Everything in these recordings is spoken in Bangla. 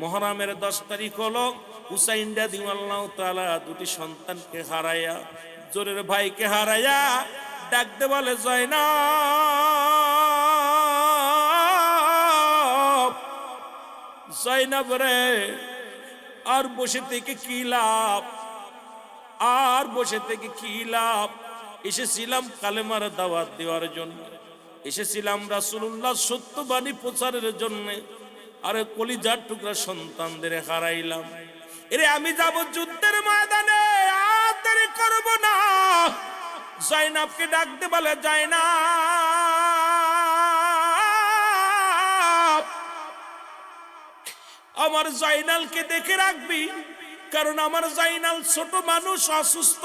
মুহররমের 10 তারিখ হলো হুসাইন রাদিয়াল্লাহু তাআলা দুটি সন্তানকে হারায়া, জোরের ভাইকে হারায়া ডাকতে বলে, জয়নাব, জয়নাব রে, আর বসে থেকে কি লাভ, আর বসে থেকে কি লাভ? এসেছিলাম কালেমার দাওয়াত দেওয়ার জন্য, এসেছিলাম রাসূলুল্লাহ সত্যবাণী প্রচারের জন্য। আরে কলিজার টুকরা সন্তানদের হারাইলাম। এরে আমি যাব যুদ্ধের ময়দানে, আর দেরি করব না। জয়নাবকে ডাকতে বলে, জয়নাব, আমার জয়নালকে দেখে রাখবি, কারণ আমার জয়নাল ছোট মানুষ, অসুস্থ।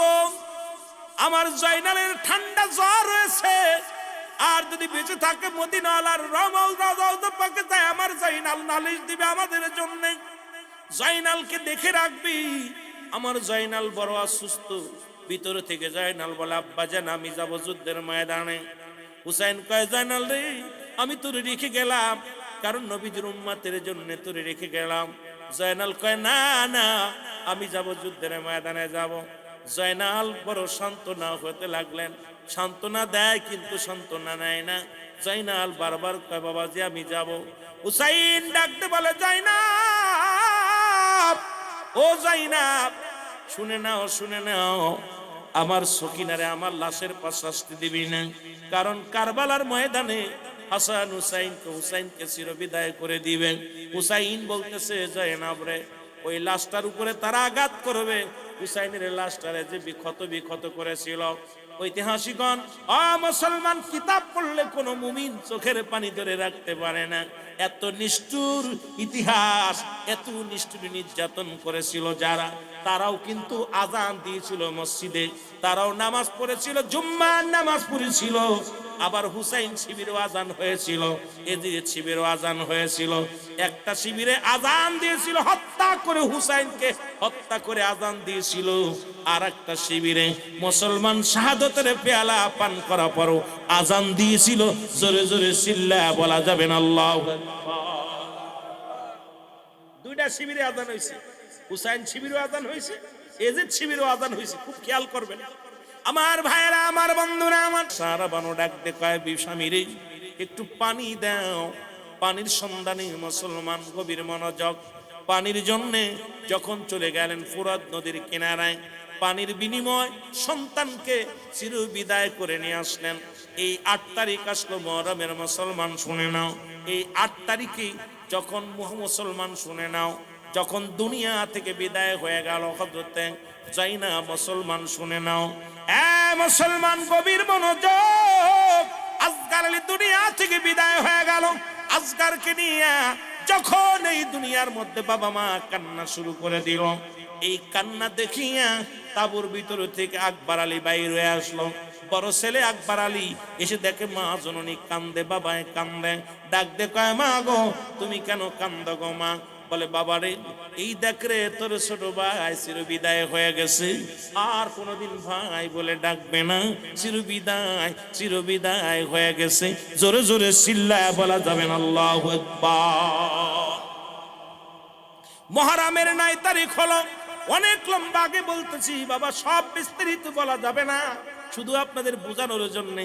আমার জয়নালের ঠান্ডা জ্বর হয়েছে, আর যদি বেঁচে থাকে মদিনাওয়ালার রওজা পাকে যায়, আমার জয়নাল নালিশ দিবে আমাদের জন্য। জয়নালকে দেখে রাখবি, আমার জয়নাল বড় অসুস্থ। ভিতরে থেকে জয়নাল বলে, আব্বাজান আমি যাব যুদ্ধের ময়দানে। হুসাইন কয়, জয়নাল রে, আমি তোরে রেখে গেলাম, কারণ নবীজির উম্মতের জন্য তোরে রেখে গেলাম। জয়নাল কয়, না না, আমি যাব যুদ্ধের ময়দানে যাব। জয়নাল বড় সান্ত্বনা হতে লাগলেন। সান্ত্বনা দেয় কিন্তু সান্ত্বনা নেয় না। জয়নাল বারবার কয়, বাবাজি আমি যাব। হুসাইন ডাকতে বলে, জয়নাব, ও জয়নাব, শুনে নাও, শুনে নাও, আমার সকিনারে আমার লাশের পাশ আসতে দিবি না, কারণ কারবালার ময়দানে হাসান হুসাইনকে চিরবিদায় করে দিবেন। হুসাইন বলতেছে, জয়নাব রে, ওই লাশটার উপরে তারা আঘাত করবে। হুসাইনের লাশটারে যে বিক্ষত করেছিল। ঐতিহাসিকগণ, মুসলমান, কিতাব পড়লে কোন মুমিন চোখের পানি ধরে রাখতে পারে না। এত নিষ্ঠুর ইতিহাস, এত নিষ্ঠুর নির্যাতন করেছিল যারা, তারাও কিন্তু আজান দিয়েছিল মসজিদে, তারাও নামাজ পড়েছিল, জুম্মার নামাজ পড়েছিল। আবার হুসাইন শিবিরও আজান হয়েছিল, এজিদ শিবিরও আজান হয়েছিল। একটা শিবিরে আজান দিয়েছিল হত্যা করে, হুসাইনকে হত্যা করে আজান দিয়েছিল। আর একটা শিবিরে মুসলমান শাহাদতের পেয়ালা পান করা পরও আজান দিয়েছিল। জোরে জোরে চিল্লায়া বলা যাবে না আল্লাহু আকবার। দুইটা শিবিরে আজান হয়েছে, হুসাইন শিবিরও আজান হয়েছে, এজিদ শিবিরও আজান হয়েছে। খুব খেয়াল করবেন আমার ভাইয়েরা, আমার বন্ধুরা, আমার সারা বানো ডাকতে কয়, বিস্বামীরে একটু পানি দাও। পানির সন্ধানে মুসলমান গভীর মনোযোগ। পানির জন্যে যখন চলে গেলেন ফুরাত নদীর কিনারায়, পানির বিনিময় সন্তানকে চির বিদায় করে নিয়ে আসলেন। এই 8 তারিখ আসলো মুহররমের, মুসলমান শুনে নাও। এই 8 তারিখে যখন মুসলমান শুনে নাও, যখন দুনিয়া থেকে বিদায় হয়ে গেল হযরতে জয়নাব, মুসলমান শুনে নাও। মুসলমান গভীর মনোযোগ। আসগার আলী দুনিয়া থেকে বিদায় হয়ে গেল। আসগারকে নিয়ে যখন এই দুনিয়ার মধ্যে বাবা মা কান্না শুরু করে দিল, এই কান্না দেখিয়া তাবুর ভিতর থেকে আকবর আলী বাইর হয়ে আসলো। বড় ছেলে আকবর আলী এসে দেখে মা জননী কান্দে, বাবায় কান্দে। ডাক দে কয়, মা গো, তুমি কেন কান্দ গো মা? বলে, বাবা রে, এই দেখ রে, তোর ছোট ভাই চিরবিদায় হয়ে গেছে, আর কোনোদিন ভাই বলে ডাকবে না, চিরবিদায় হয়ে গেছে। জোরে জোরে চিল্লায়া বলা যাবে না আল্লাহু আকবার। মুহররমের 9 তারিখ হলো। অনেক লম্বা আগে বলতেছি বাবা, সব বিস্তারিত বলা যাবে না, শুধু আপনাদের বোঝানোর জন্য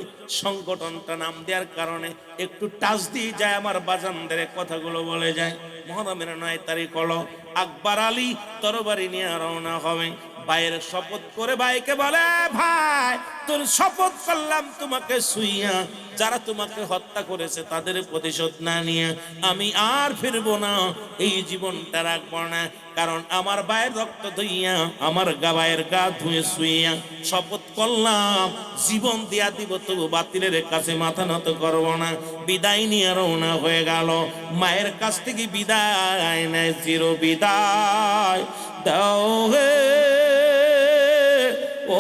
সংগঠনটা নাম দেওয়ার কারণে একটু টাচ দিয়ে যায়, আমার বাজানদের কথাগুলো বলে যায়। মুহররমের 9 তারিখ হলো। আকবর আলী তরবারি নিয়ে রওনা হবে। ভাইয়ের শপথ করে ভাইকে বলে, ভাই তোর শপথ করলাম তোমাকে ছুঁইয়া, যারা তোমাকে হত্যা করেছে তাদের প্রতিশোধ না নিয়ে আমি আর ফিরবো না, এই জীবনটা রাখবো না। কারণ আমার ভাইয়ের রক্ত ধুইয়া, আমার ভাইয়ের গা ধুয়ে ছুঁইয়া শপথ করলাম, জীবন দিয়া দিব, তবু বাতিলের কাছে মাথা নত করবো না। বিদায় নিয়ে রওনা হয়ে গেল। মায়ের কাছ থেকে বিদায় নেয়, চির বিদায় দাও হে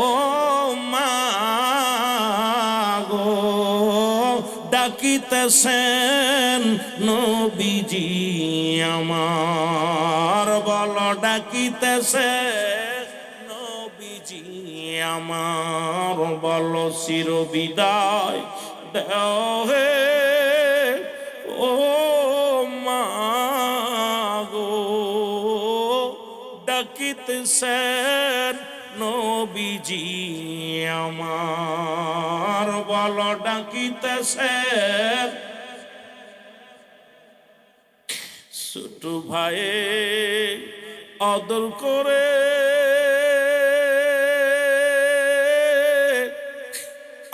ও মা গো, ডাকিতেছেন নবীজি আমার, বলো ডাকিতেছে নবীজি আমার, বলো চির বিদায় দাও হে ও মা গো। ডাকিতেছেন নবীজি আমার, বলো ডাকিতেছেন ছোট ভাইয়ে আদর করে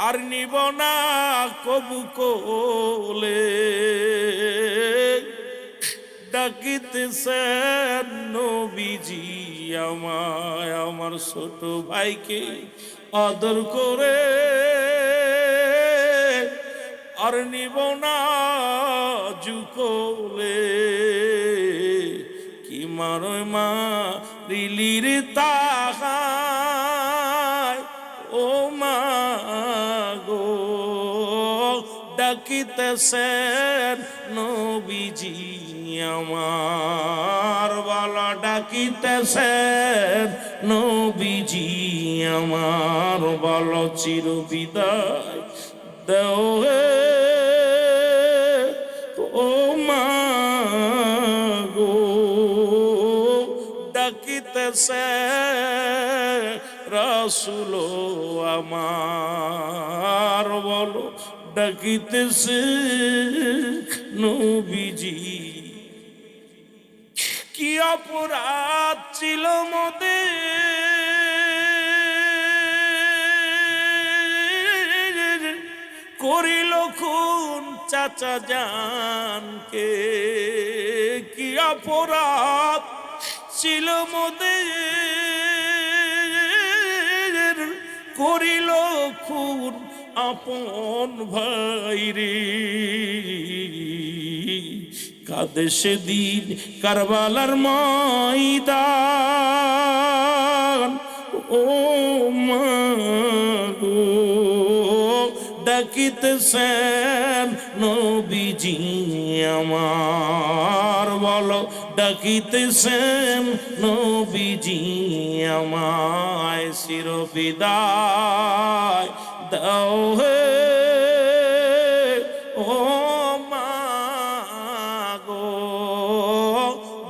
আর নিব না কবু কোলে, ডাকিতেছেন নবীজি আমায় আমার ছোট ভাইকে আদর করে আর নিব না জুকোলে। কি মারো মা রিলির তাহায় ও মা গো, ডাকিতেছেন নবীজি আমার, বলা ডাকিতেছেন নবীজি আমার, বলো চির বিদায় দেও হে ও মা গো, ডাকিতেছেন রাসূল আমার, বলো ডাকিতেছে নবীজি। কি অপরাধ ছিল মোদের, করিল খুন চাচা জানকে। কি অপরাধ ছিল মোদের, করিল খুন আপন ভাইরে। কাঁদে সেদিন কারবালার ময়দান ও মা গো, ডাকিতেছেন নবীজি আমার, বলো ডাকিতেছেন নবীজি আমায়, চির বিদায় দাও হে ও মা গো,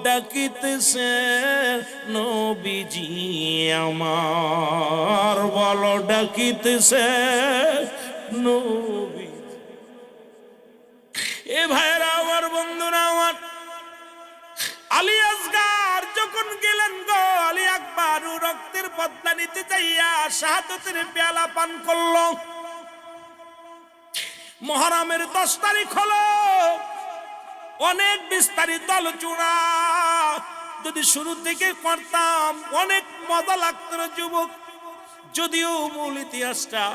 ডাকিতেছেন নবীজি আমার, বলো ডাকিতেছেন নবী। এ ভাইরা আমার, বন্ধুরা আমার, আলী আসগার যখন গেলেন গো, আলী আকবর রক্তের বদলা নিতে চাইয়া শাহাদাতের পেয়ালা পান করলো। মুহররমের 10 তারিখ হলো, অনেক বিস্তারিত আলোচনা যদি শুরু থেকে করতাম অনেক মজা লাগতো যুবক, যদিও মূল ইতিহাসটা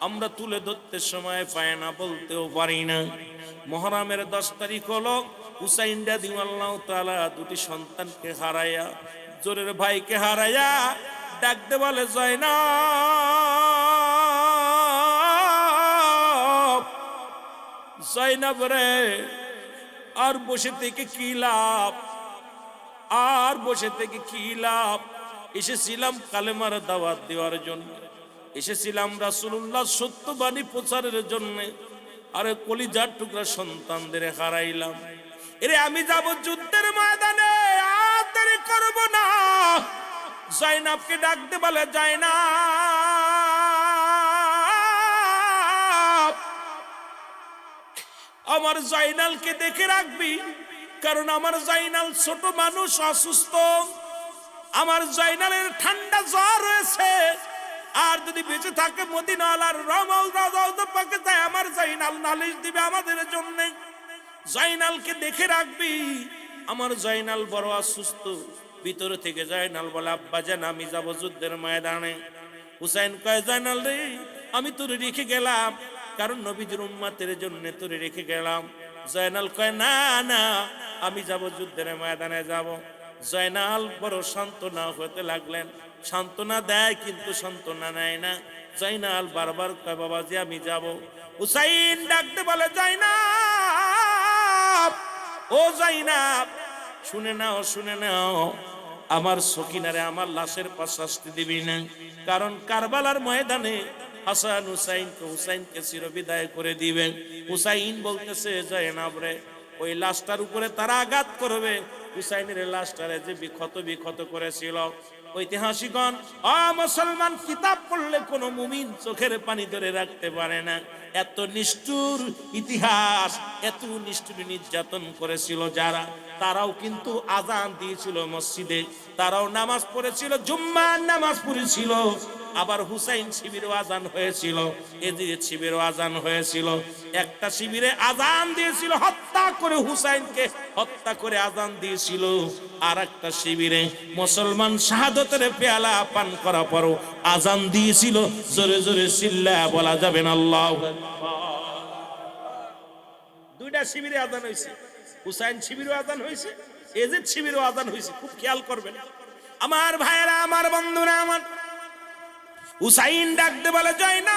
আমরা তুলে ধরতে সময় পাই না, বলতেও পারি না। মুহররমের 10 তারিখ হলো, হুসাইন রাদিয়াল্লাহু তাআলা দুটি সন্তানকে হারায়া, জোরের ভাইকে হারায়া ডাকতে বলে জয়নাব, জয়নাব রে, আর বসে থেকে কি লাভ, আর বসে থেকে কি লাভ? এসেছিলাম কালেমার দাওয়াত দেওয়ার জন্য, এসেছিলাম রাসূলুল্লাহ সত্যবাণী প্রচারের জন্য, আরে কলিজার টুকরা সন্তানদের হারাইলাম। এরে আমি যাব যুদ্ধের ময়দানে, আর দেরি করব না। জয়নাবকে ডাকতে বলে জয়নাব, আমার জয়নালকে দেখে রাখবি, কারণ আমার জয়নাল ছোট মানুষ, অসুস্থ। আমার জয়নালের ঠান্ডা জ্বর হয়েছে, আর যদি বেঁচে থাকে মদিনাওয়ালার রওজা পাকে যায়, আমার জয়নাল নালিশ দিবে আমাদের জন্য। জয়নালকে দেখে রাখবি, আমার জয়নাল বড় অসুস্থ। ভিতরে থেকে জয়নাল বলে, আব্বাজান আমি যাব যুদ্ধের ময়দানে। হুসাইন কয়, জয়নাল রে, আমি তোরে রেখে গেলাম, কারণ নবীজির উম্মতের জন্য তোরে রেখে গেলাম। জয়নাল কয়, না না, আমি যাব যুদ্ধের ময়দানে যাব। জয়নাল বড় সান্ত্বনা হতে লাগলেন, সান্ত্বনা দেয় কিন্তু সান্ত্বনা নেয় না। জয়নাল বারবার কয়, বাবাজি আমি যাব। হুসাইন ডাকতে বলে, জয়নাব, ও জয়নাব, শুনে নাও, শুনে নাও, আমার সকিনারে আমার লাশের পাশ শাস্তি দিবি না, কারণ কারবালার ময়দানে হাসান হুসাইনকে চিরবিদায় করে দিবেন। হুসাইন বলতেছে, জয়নাব রে, ওই লাশটার উপরে তারা আঘাত করবে, হুসাইনের লাশটারে যে বিক্ষত বিক্ষত করেছিল। ঐতিহাসিকগণ, মুসলমান, কিতাব পড়লে কোনো মুমিন চোখের পানি ধরে রাখতে পারে না। এত নিষ্ঠুর ইতিহাস, এত নিষ্ঠুর নির্যাতন করেছিল যারা, তারাও কিন্তু আজান দিয়েছিল মসজিদে, তারাও নামাজ পড়েছিল, জুম্মার নামাজ পড়েছিল। আবার হুসাইন শিবিরও আজান হয়েছিল, এজিদ শিবিরও আজান হয়েছিল। একটা শিবিরে আজান দিয়েছিল হত্যা করে, হুসাইনকে হত্যা করে আজান দিয়েছিল। আর একটা শিবিরে মুসলমান শাহাদতের পেয়ালা পান করা পরও আজান দিয়েছিল। জোরে জোরে চিল্লা বলা যাবে না আল্লাহু আকবার। দুইটা শিবিরে আজান হয়েছে, হুসাইন শিবিরও আজান হয়েছে, এজিদ শিবিরও আজান হয়েছে। খুব খেয়াল করবেন আমার ভাইয়েরা, আমার বন্ধুরা আমার। হুসাইন ডাকতে বলে, জয়নাব,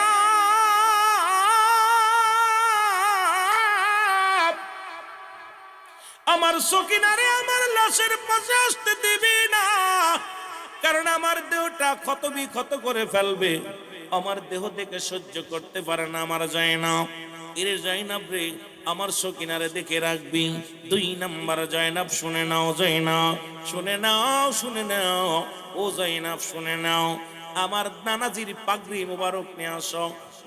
আমার সকিনারে আমার লাশের পাশে আসতে দিবি না, কারণ আমার দেহটা ক্ষত বিক্ষত করে ফেলবে, আমার দেহ দেখে সহ্য করতে পারে না আমার জয়নাব। এরে জয়নাব রে, আমার সকিনারে দেখে রাখবি। 2 নাম্বার জয়নাব, শুনে নাও জয়নাব, শুনে নাও, শুনে নাও, ও জয়নাব শুনে নাও, আমার নানাজির পাগড়ি মুবারক নিয়ে আসো।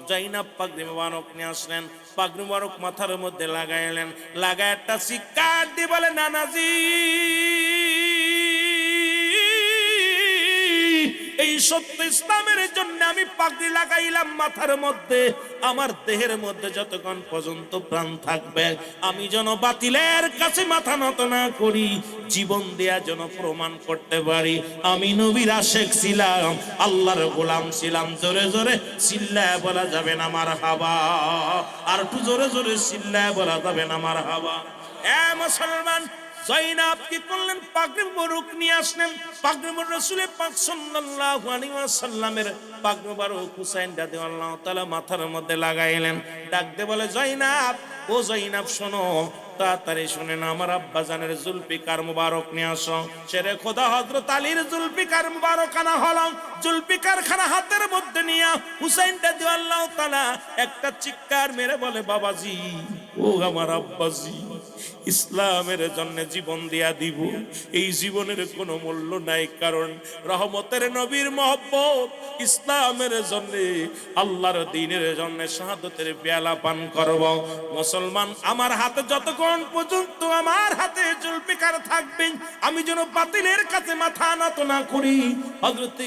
জয়নাব পাগড়ি মুবারক নিয়ে আসলেন, পাগড়ি মুবারক মাথার মধ্যে লাগাইলেন, লাগায় একটা চিৎকার দিয়ে বলে, নানাজি, এই সত্য ইসলামের জন্য আমি পাগড়ি লাগাইলাম মাথার মধ্যে, আমার দেহের মধ্যে যতক্ষণ পর্যন্ত প্রাণ থাকবে আমি যেন বাতিলের কাছে মাথা নত না করি, জীবন দেয়া যেন প্রমাণ করতে পারি আমি নবীর আশেক ছিলাম, আল্লাহর গোলাম ছিলাম। জোরে জোরে চিল্লায় বলা যাবে না মারহাবা, আর একটু জোরে জোরে চিল্লায় বলা যাবে না মারহাবা। মুসলমান, জয়নাব কি করলেন? পাগড়ি মুবারক নিয়ে আসলেন, পাগড়ি মুবারক রাসূল পাক সাল্লাল্লাহু আলাইহি ওয়াসাল্লামের পাগড়ি মুবারক হুসাইন রাদিয়াল্লাহু তাআলা মাথার মধ্যে লাগাইলেন। ডাকতে বলে, জয়নাব, ও জয়নাব শোনো, তাড়াতাড়ি শুনে না, আমার আব্বা জানের জুলফিকার মুবারক নিয়ে আসো। শেরে খোদা হযরত আলীর জুলফিকার মুবারক আনা হলো। জুলফিকার খানা হাতের মধ্যে নিয়ে হুসাইন রাদিয়াল্লাহু তাআলা একটা চিৎকার মেরে বলে, বাবাজি, ও আমার আব্বাজি, ইসলামের জন্য জীবন দিয়া দিব, এই জীবনের কোনো মূল্য নাই, কারণ রহমতের নবীর মহব্বত, ইসলামের জন্য, আল্লাহর দ্বীনের জন্য শাহাদাতের পেয়ালা পান করব। মুসলমান, আমার হাতে যতক্ষণ পর্যন্ত আমার হাতে জুলফিকার থাকবে আমি যেন বাতিলের কাছে মাথা নত না করি। হযরত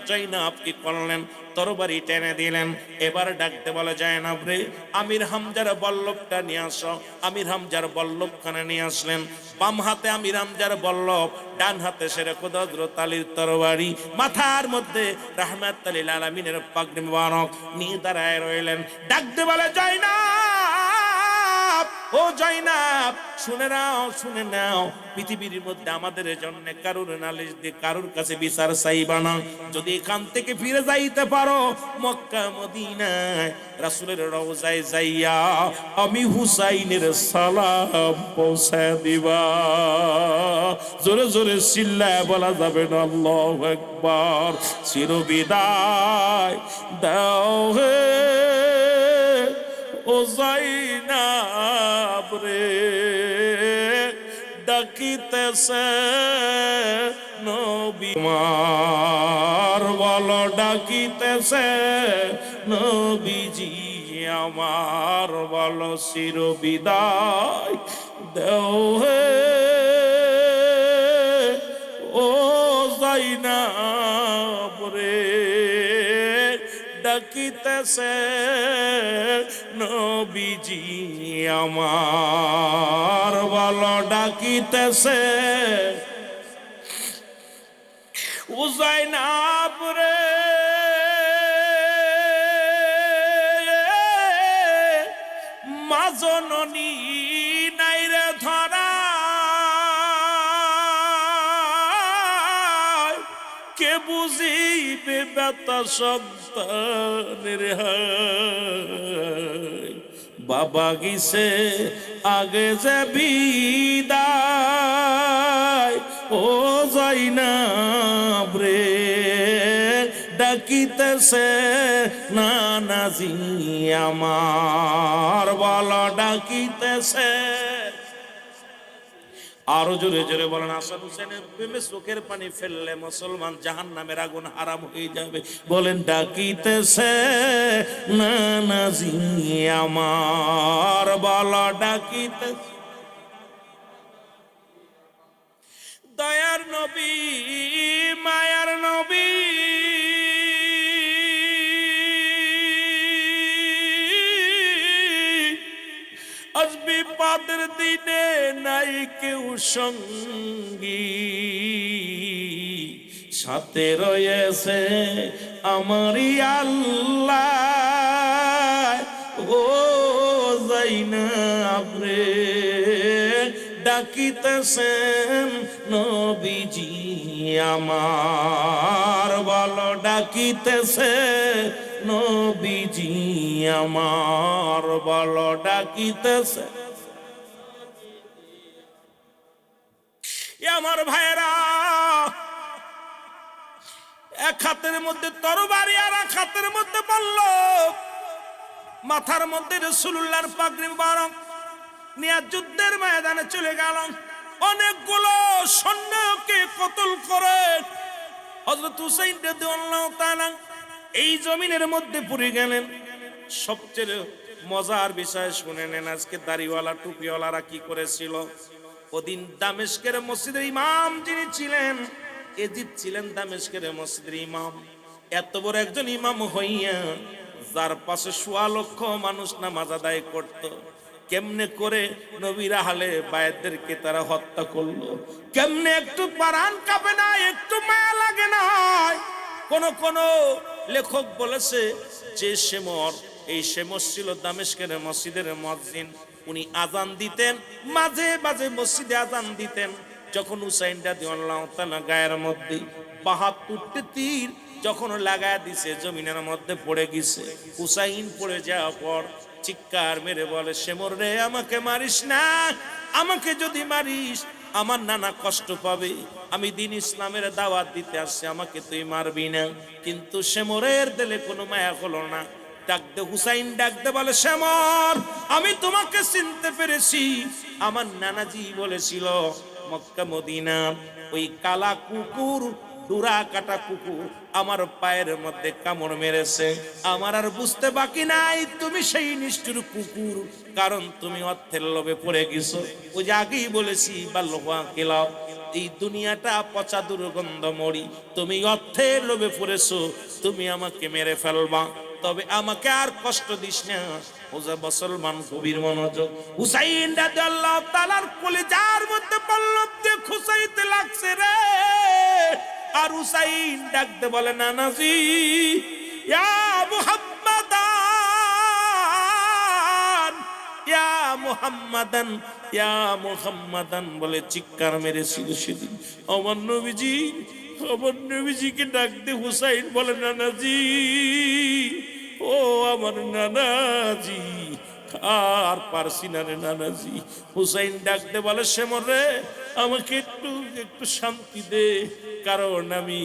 জয়নাব কি করলেন? তরবারি টেনে দিলেন। এবার ডাকতে বলে, জয়নাব রে, আমির হামজার বল্লভটা নিয়ে আসো। আমির হামজার বল্লভখানে নিয়ে আসলেন। বাম হাতে আমির হামজার বল্লভ, ডান হাতে শেরে খোদা হযরত আলীর তরবারি, মাথার মধ্যে রাহমাতুল লিল আলামিনের পাগড়ি মুবারক নিয়ে দাঁড়ায় রইলেন। ডাকতে বলে, জয়নাব, ও জয়নাব, শুনে নাও, শুনে নাও, পৃথিবীর মধ্যে আমাদের জন্য কারুর নালিশ দিয়ে কারুর কাছে বিচার চাইবা না। যদি এখান থেকে ফিরে যাইতে পারো মক্কা মদিনায় রাসূলের রওজায় যাইয়া আমি হুসাইনের সালাম পৌঁছায় দিবা। জোরে জোরে চিল্লায় বলা যাবে না আল্লাহু আকবার। চিরবিদায় দাও হে ও জয়নাব রে, ডাকিতেছে নবী আমার, বলো ডাকিতেছে নবীজি আমার, বলো চিরবিদায় দেও হে ও জয়নাব রে, ডাকিতেছে নবীজি আমার, বলো ডাকিতেছে ও জয়নাব রে, মা জননী নাই রে ধরা, কে বুঝিবে ব্যথা সন্তানের হায়, বাবা গিছে আগে যে বিদায়, ও জয়নাব রে, ডাকিতেছে নানাজি আমার, বলো ডাকিতেছে। আরো জোরে জোরে বলেন, হাসান হুসেনের প্রেমে চোখের পানি ফেললে মুসলমান জাহান্নামের আগুন হারাম হয়ে যাবে। বলেন, ডাকিতেছে নানাজি আমার, বলো ডাকিতেছে দয়ার নবী মায়ার নবী, আজ বিপদের দিনে নাই কেউ সঙ্গী, সাথে রয়েছে আমারই আল্লাহ। ও যাইনাব রে, ডাকিতেছেন নবীজি আমার, বলো ডাকিতেছে নবীজি আমার, বলো ডাকিতেছে। আমার ভাইরা, এক হাতের মধ্যে তরবারি আর এক হাতের মধ্যে বল্লম, মাথার মধ্যে রাসূলুল্লাহর পাগড়ি মুবারক নিয়ে যুদ্ধের ময়দানে চলে গেল। অনেকগুলো সৈন্যকে কতল করে হযরত হুসাইন রাদিয়াল্লাহু তাআলা এই জমিনের মধ্যে পড়ে গেলেন। সবচেয়ে মজার বিষয় শুনে নেন, আজকে দাড়িওয়ালা টুপিওয়ালারা কি করেছিল। ওদিন দামেস্কের মসজিদের ইমাম যিনি ছিলেন, এজিদ ছিলেন দামেস্কের মসজিদের ইমাম। এত বড় একজন ইমাম হইয়া যার পাশে ১৬ লক্ষ মানুষ নামাজ আদায় করত, কেমনে করে নবীর আহলে বায়াতদেরকে তারা হত্যা করলো? কেমনে একটু পারান কাঁপে না, একটু মায়া লাগে না? কোন কোন লেখক বলেছে যে শেমর, এই শেমর ছিল দামেস্কের মসজিদের মুয়াজ্জিন। উনি আজান দিতেন, মাঝে মাঝে মসজিদে আজান দিতেন। যখন হুসাইন রাদিয়াল্লাহু তাআলা গায়ের মধ্যে ৭২টি তীর যখন লাগায় দিছে, জমিনের মধ্যে পড়ে গেছে। হুসাইন পড়ে যাওয়ার পর চিৎকার মেরে বলে, শেমর রে, আমাকে মারিস না, আমাকে যদি মারিস আমার নানা কষ্ট পাবে। আমি দিন ইসলামের দাওয়াত দিতে আসছি, আমাকে তুই মারবি না। কিন্তু শেমরের দিলে কোনো মায়া হলো না। ডাকতে হুসাইন ডাকতে বলে, শেমর, আমি তোমাকে চিনতে পেরেছি। আমার নানাজি বলেছিল মক্কা মদিনা ওই কালা কুকুর, ডুরা কাটা কুকুর আমার পায়ের মধ্যে কামড় মেরেছে। আমার আর বুঝতে বাকি নাই তুমি সেই নিষ্ঠুর কুকুর, কারণ তুমি অর্থের লোভে পড়ে গেছো। ওই যে আগেই বলেছি, বাল্যবা কেলাও, এই দুনিয়াটা পচা দুর্গন্ধ মরি, তুমি অর্থের লোভে পড়েছো, তুমি আমাকে মেরে ফেলবা, তবে আমাকে আর কষ্ট দিস না। ওজা মুসলমান গভীর মনোযোগ। হুসাইন রাদিয়াল্লাহু তাআলার কলিজার মধ্যে পল্লব দিয়ে খুসাইতে লাগছে রে। আর হুসাইন ডাকতে বলে, নানাজি ইয়া মুহাম্মাদান, ইয়া মুহাম্মাদান, ইয়া মুহাম্মাদান বলে চিৎকার মেরেছিল সেদিন। আমার নবীজি, আমার নবীজিকে ডাকতে হুসাইন বলে, নানাজি, ও আমার নানাজি, আর পারছি না রে নানাজি। হুসাইন ডাকতে বলে, শেমর রে, আমাকে একটু একটু শান্তি দে, কারণ আমি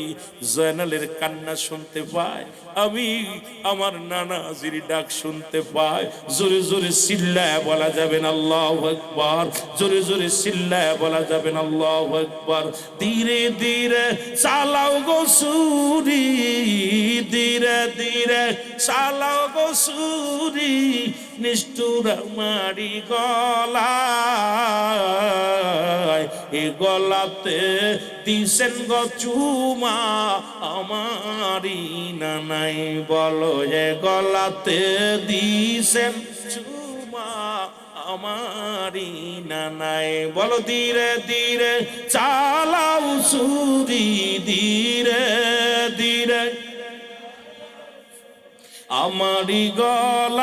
জয়নালের কান্না শুনতে পাই, আমি আমার নানাজির ডাক শুনতে পাই। জোরে জোরে চিল্লায় বলা যাবেন আল্লাহু আকবার, জোরে জোরে চিল্লায় বলা যাবেন আল্লাহু আকবার। ধীরে ধীরে চালাও গো সুরি, ধীরে ধীরে চালাও গো সুরি, নিষ্ঠুর মারি গলায়, এ গলাতে দিছেন গো চুমা আমারি নানাই, বলো এ গলাতে দিছেন চুমা আমারি নানাই, বলো ধীরে ধীরে চালাও সুরি, ধীরে ধীরে আমারি গলায়,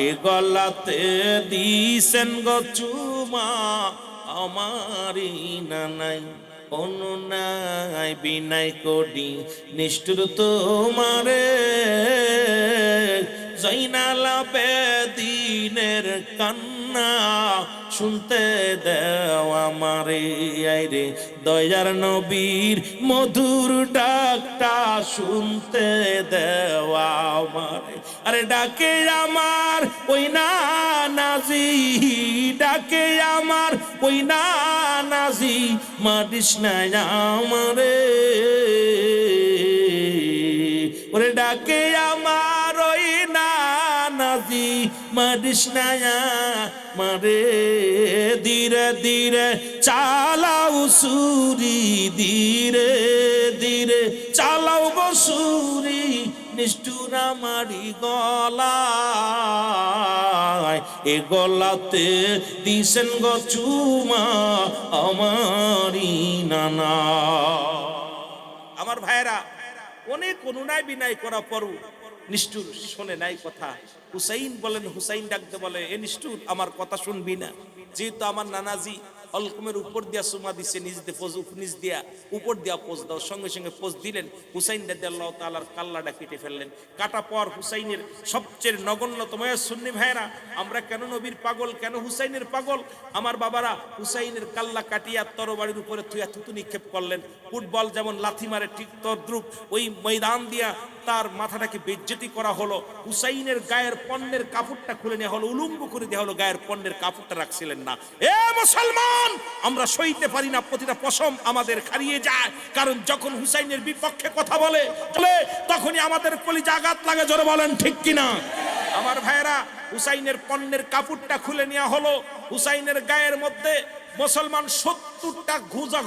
এ গলাতে দিছেন গো চুমা আমারি নানাই, অনুনাই বিনাই করি নিষ্ঠুর তোমারে, জৈনাল বেদিনের কান্না শুনতে দেও আমারে, আইরে দয়ার নবীর মধুর ডাকটা শুনতে দেও আমারে। আরে ডাকে আমার ওই না নাজি, ডাকে আমার ওই না নাজি, মারিস না আমারে। ওরে ডাকে আমার ওই না নাজি, মারিস না মারে। ধীরে ধীরে চালাও সুরি, ধীরে ধীরে চালাও বসুরি, নিষ্ঠুর আমারি গলায়, এ গলাতে দিছেন গো চুমা আমারি নানা। আমার ভাইরা, অনেক অনুনয় বিনয় করা পরও নিষ্ঠুর শোনে নাই কথা। হুসাইন বলেন, হুসাইন ডাকতে বলে, এ নিষ্ঠুর আমার কথা শুনবি না? যেহেতু আমার নানাজি অলকমের উপর দিয়া সুমা দিচ্ছে, নিজ দিয়া উপর দিয়া পোজ দাও, সঙ্গে সঙ্গে পোজ দিলেন। হুসাইন রাদিয়াল্লাহু তাআলার কাল্লাটা কেটে ফেললেন। কাটা পর হুসাইনের সবচেয়ে নগণ্যতম সুন্নি ভাইরা, আমরা কেন নবীর পাগল, কেন হুসাইনের পাগল? আমার বাবারা হুসাইনের কাল্লা কাটিয়া তরবারির উপরে থুয়া থুতু নিক্ষেপ করলেন। ফুটবল যেমন লাথি মারে ঠিক তদ্রুপ ওই ময়দান দিয়া তার মাথাটাকে বেজ্জতি করা হলো। হুসাইনের গায়ের পণ্যের কাপড়টা খুলে নেওয়া হলো, উলুম্ব করে দেওয়া হলো, গায়ের পণ্যের কাপড়টা রাখছিলেন না। এ মুসলমান, আমরা সইতে পারি না, প্রতিটা পশম আমাদের খারিয়ে যায়। কারণ যখন হুসাইনের বিপক্ষে কথা বলে তখনই আমাদের কলিজা আঘাত লাগে। জোরে বলেন ঠিক কিনা? আমার ভাইরা, হুসাইনের পণ্যের কাপড়টা খুলে নেওয়া হলো। হুসাইনের গায়ের মধ্যে মুসলমান 70টা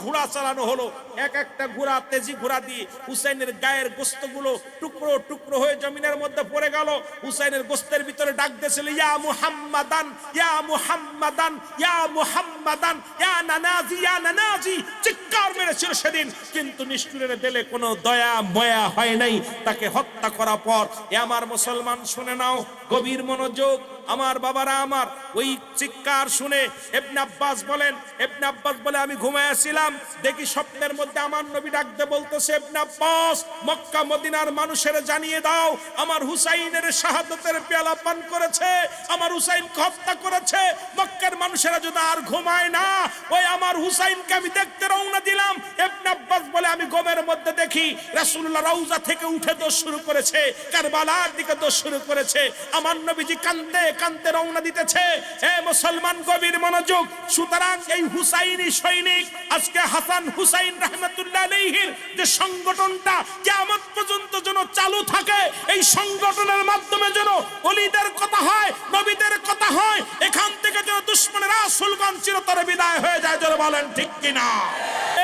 ঘোড়া চালানো হলো। এক একটা ঘোড়া তেজি ঘোড়া দিয়ে হুসাইনের গায়ের গোস্তগুলো টুকরো টুকরো হয়ে জমিনের মধ্যে পড়ে গেল। হুসাইনের গোস্তের ভিতরে ডাক দিয়েছিল, ইয়া মুহাম্মাদান, ইয়া মুহাম্মাদান, ইয়া মুহাম্মাদান, ইয়া নানাজি, ইয়া নানাজি, চিৎকার মেরেছিল সেদিন। কিন্তু নিষ্ঠুরের দিলে কোনো দয়া ময়া হয় নাই। তাকে হত্যা করার পর, এ আমার মুসলমান শুনে নাও, গভীর মনোযোগ। আমার বাবারা, আমার ওই চিৎকার শুনে ইবনে আব্বাস বলেন, ইবনে আব্বাস বলে, আমি ঘুমাইয়াছিলাম, দেখি স্বপ্নের মধ্যে আমার নবী ডাকতে বলতেছে, ইবনে আব্বাস, মক্কা মদিনার মানুষের জানিয়ে দাও, আমার হুসাইনের শাহাদাতের পেয়ালা পান করেছে, আমার হুসাইনকে হত্যা করেছে। মক্কার মানুষেরা যদি আর ঘুমায় না, ওই আমার হুসাইনকে আমি দেখতে রওনা দিলাম। ইবনে আব্বাস বলে, আমি ঘুমের মধ্যে দেখি রাসূলুল্লাহ রওজা থেকে উঠে দৌড় শুরু করেছে, কারবালার দিকে দৌড় শুরু করেছে। আমার নবীজি কাঁদতে কাঁদতে রওনা দিতেছে। হে মুসলমান, গভীর মনোযোগ। সুতরাং এই হুসাইনি সৈনিক, আজকে হাসান হুসাইন রাহমাতুল্লাহ আলাইহির যে সংগঠনটা কিয়ামত পর্যন্ত যেন চালু থাকে, এই সংগঠনের মাধ্যমে যেন ওলিদের কথা হয়, নবীদের কথা হয়, এখান থেকে যেন দুশমনের রাসূলগণ চিরতরে বিদায় হয়ে যায়। যারা বলেন ঠিক কিনা?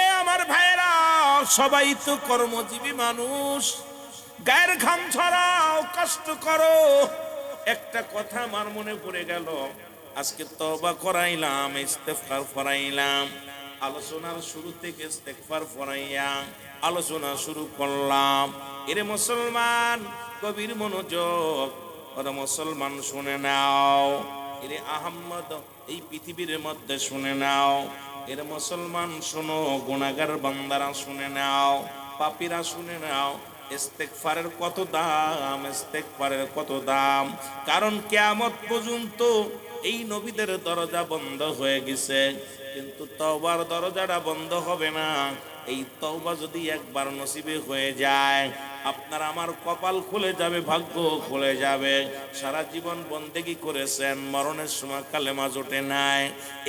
এ আমার ভাইরা, সবাই তো কর্মজীবী মানুষ, গায়ের ঘাম ছড়াও, কষ্ট করো। একটা কথা আমার মনে পড়ে গেল, আজকে তওবা করাইলাম, ইস্তেগফার করাইলাম, আলোচনার শুরু থেকে ইস্তেগফার করাইয়া আলোচনা শুরু করলাম। এরে মুসলমান, গভীর মনোযোগ। ওরে মুসলমান, শুনে নাও। এরে আহম্মদ, এই পৃথিবীর মধ্যে শুনে নাও। এরে মুসলমান, শোনো, গুনাহগার বান্দারা শুনে নাও, পাপীরা শুনে নাও। ইস্তেগফারের কত দাম, ইস্তেগফারের কত দাম। কারণ কিয়ামত পর্যন্ত এই নবীদের দরজা বন্ধ হয়ে গেছে, কিন্তু তওবার দরজাটা বন্ধ হবে না। এই তওবা যদি একবার নসিবে হয়ে যায়, আপনার আমার কপাল খুলে যাবে, ভাগ্য খুলে যাবে। সারা জীবন বন্দেগী করেছেন, মরণের সময় কালেমা জোটে নাই।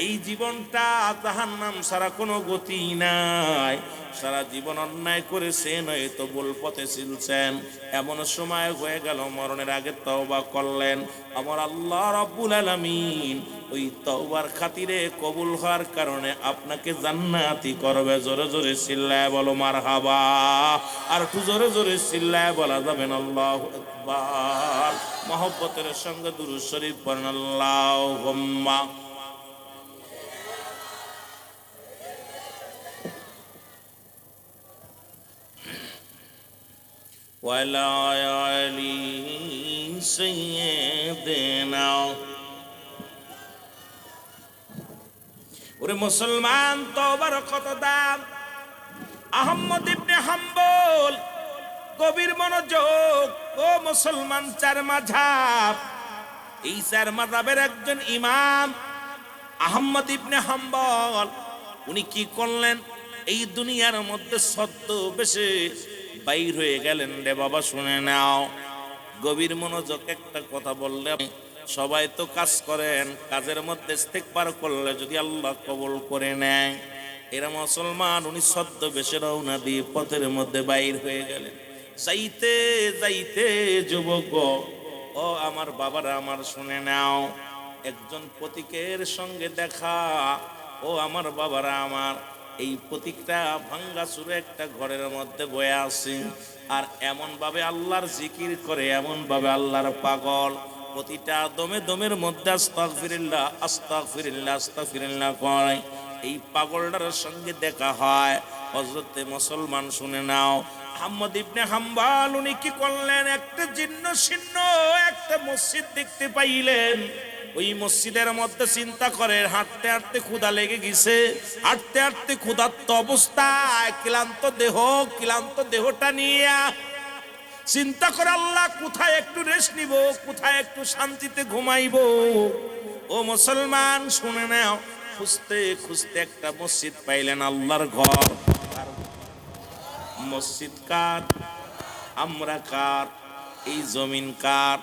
এই জীবনটা জাহান্নাম ছাড়া কোনো গতি নাই। সারা জীবন অন্যায় করেছেন, হয়তো ভুল পথে চলছেন, এমন সময় হয়ে গেল মরণের আগে তওবা করলেন। আমার আল্লাহ রাব্বুল আলামিন ওই তওবার খাতিরে কবুল হওয়ার কারণে আপনাকে জান্নাতি করবে। জোরে জোরে চিল্লায় বলো মারহাবা। আর একটু জোরে জোরে চিল্লায় বলা যাবেন আল্লাহু আকবার। মহব্বতের সঙ্গে দুরূদ শরীফ পড়েন, আল্লাহুম্মা ওয়ালা আলি সাইয়্যিদিনা। ওরে মুসলমান, তওবার কত দাম। আহমদ ইবনে হাম্বল, গভীর মনোযোগ। ও মুসলমান, চার মাযহাব, এই চার মাযহাবের একজন ইমাম, আহমদ ইবনে হাম্বল উনি কি করলেন, এই দুনিয়ার মধ্যে ছদ্মবেশে বাইর হয়ে গেলেন। রে বাবা শুনে নাও, গভীর মনোযোগ একটা কথা বললে, সবাই তো কাজ করেন, কাজের মধ্যে ইস্তেগফার করলে যদি আল্লাহ কবুল করে নেয়। এরা মুসলমান, উনি ছদ্মবেশে রওনা দিয়ে পথের মধ্যে বাইর হয়ে গেলেন। যাইতে যাইতে যুবক ও আমার বাবারা আমার শুনে নাও, একজন পথিকের সঙ্গে দেখা। ও আমার বাবারা আমার, এই পথিকটা ভাঙ্গা চুরে একটা ঘরের মধ্যে বয়ে আছে, আর এমন ভাবে আল্লাহর জিকির করে, এমন ভাবে আল্লাহর পাগল, প্রতিটা দমে দমের মধ্যে আস্তাগফিরুল্লাহ আস্তাগফিরুল্লাহ আস্তাগফিরুল্লাহ করে। এই পাগলটার সঙ্গে দেখা হয়। হযরতে মুসলমান শুনে নাও, আহমদ ইবনে হাম্বল উনি কি করলেন, একটা জীর্ণ শীর্ণ একটা মসজিদ দেখতে পাইলেন। ওই মসজিদের মধ্যে চিন্তা করে, হাঁটতে হাঁটতে ক্ষুধা লেগে গেছে, হাঁটতে হাঁটতে ক্ষুধার্ত অবস্থায় ক্লান্ত দেহটা নিয়ে চিন্তা করে, আল্লাহ কোথায় একটু রেস্ট নিব, কোথায় একটু শান্তিতে ঘুমাইবো। ও মুসলমান শুনে নাও, খুঁজতে খুঁজতে একটা মসজিদ পাইলেন, আল্লাহর ঘর। মসজিদ কার? আমরা কার? এই জমিন কার?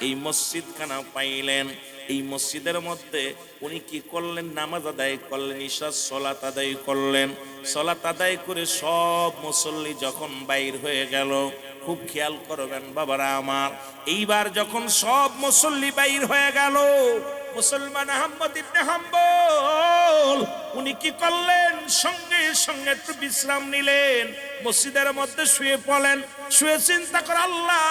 এই মসজিদ খানা পাইলেন। এই মসজিদের মধ্যে উনি কি করলেন, নামাজ আদায় করলেন, ঈশার সালাত আদায় করলেন। সালাত আদায় করে সব মুসল্লি যখন বাইর হয়ে গেল, খুব খেয়াল করবেন বাবারা আমার, এইবার যখন সব মুসল্লি বাইর হয়ে গেল, মুসলমান আহমদ ইবনে হাম্বল উনি কি করলেন, সঙ্গে সঙ্গে একটু বিশ্রাম নিলেন, মসজিদের মধ্যে শুয়ে পড়লেন। শুয়ে চিন্তা করে, আল্লাহ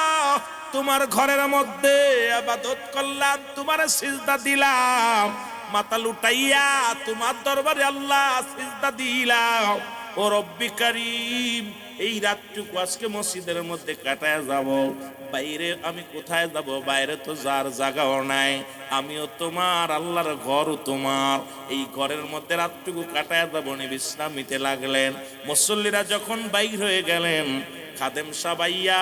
তোমার ঘরের মধ্যে ইবাদত করলাম, তোমার সিজদা দিলাম, মাথা লুটাইয়া তোমার দরবারে আল্লাহ সিজদা দিলাম। ও রব্বি কারীম, এই রাতটুকু আজকে মসজিদের মধ্যে কাটায় যাব, বাইরে আমি কোথায় যাব? বাইরে তো যার জায়গাও নাই, আমিও তোমার, আল্লাহর ঘরও তোমার, এই ঘরের মধ্যে রাতটুকু কাটায় যাব। বিশ্রাম নিতে লাগলেন। মুসল্লিরা যখন বাইর হয়ে গেলেন, খাদেম সাবাইয়া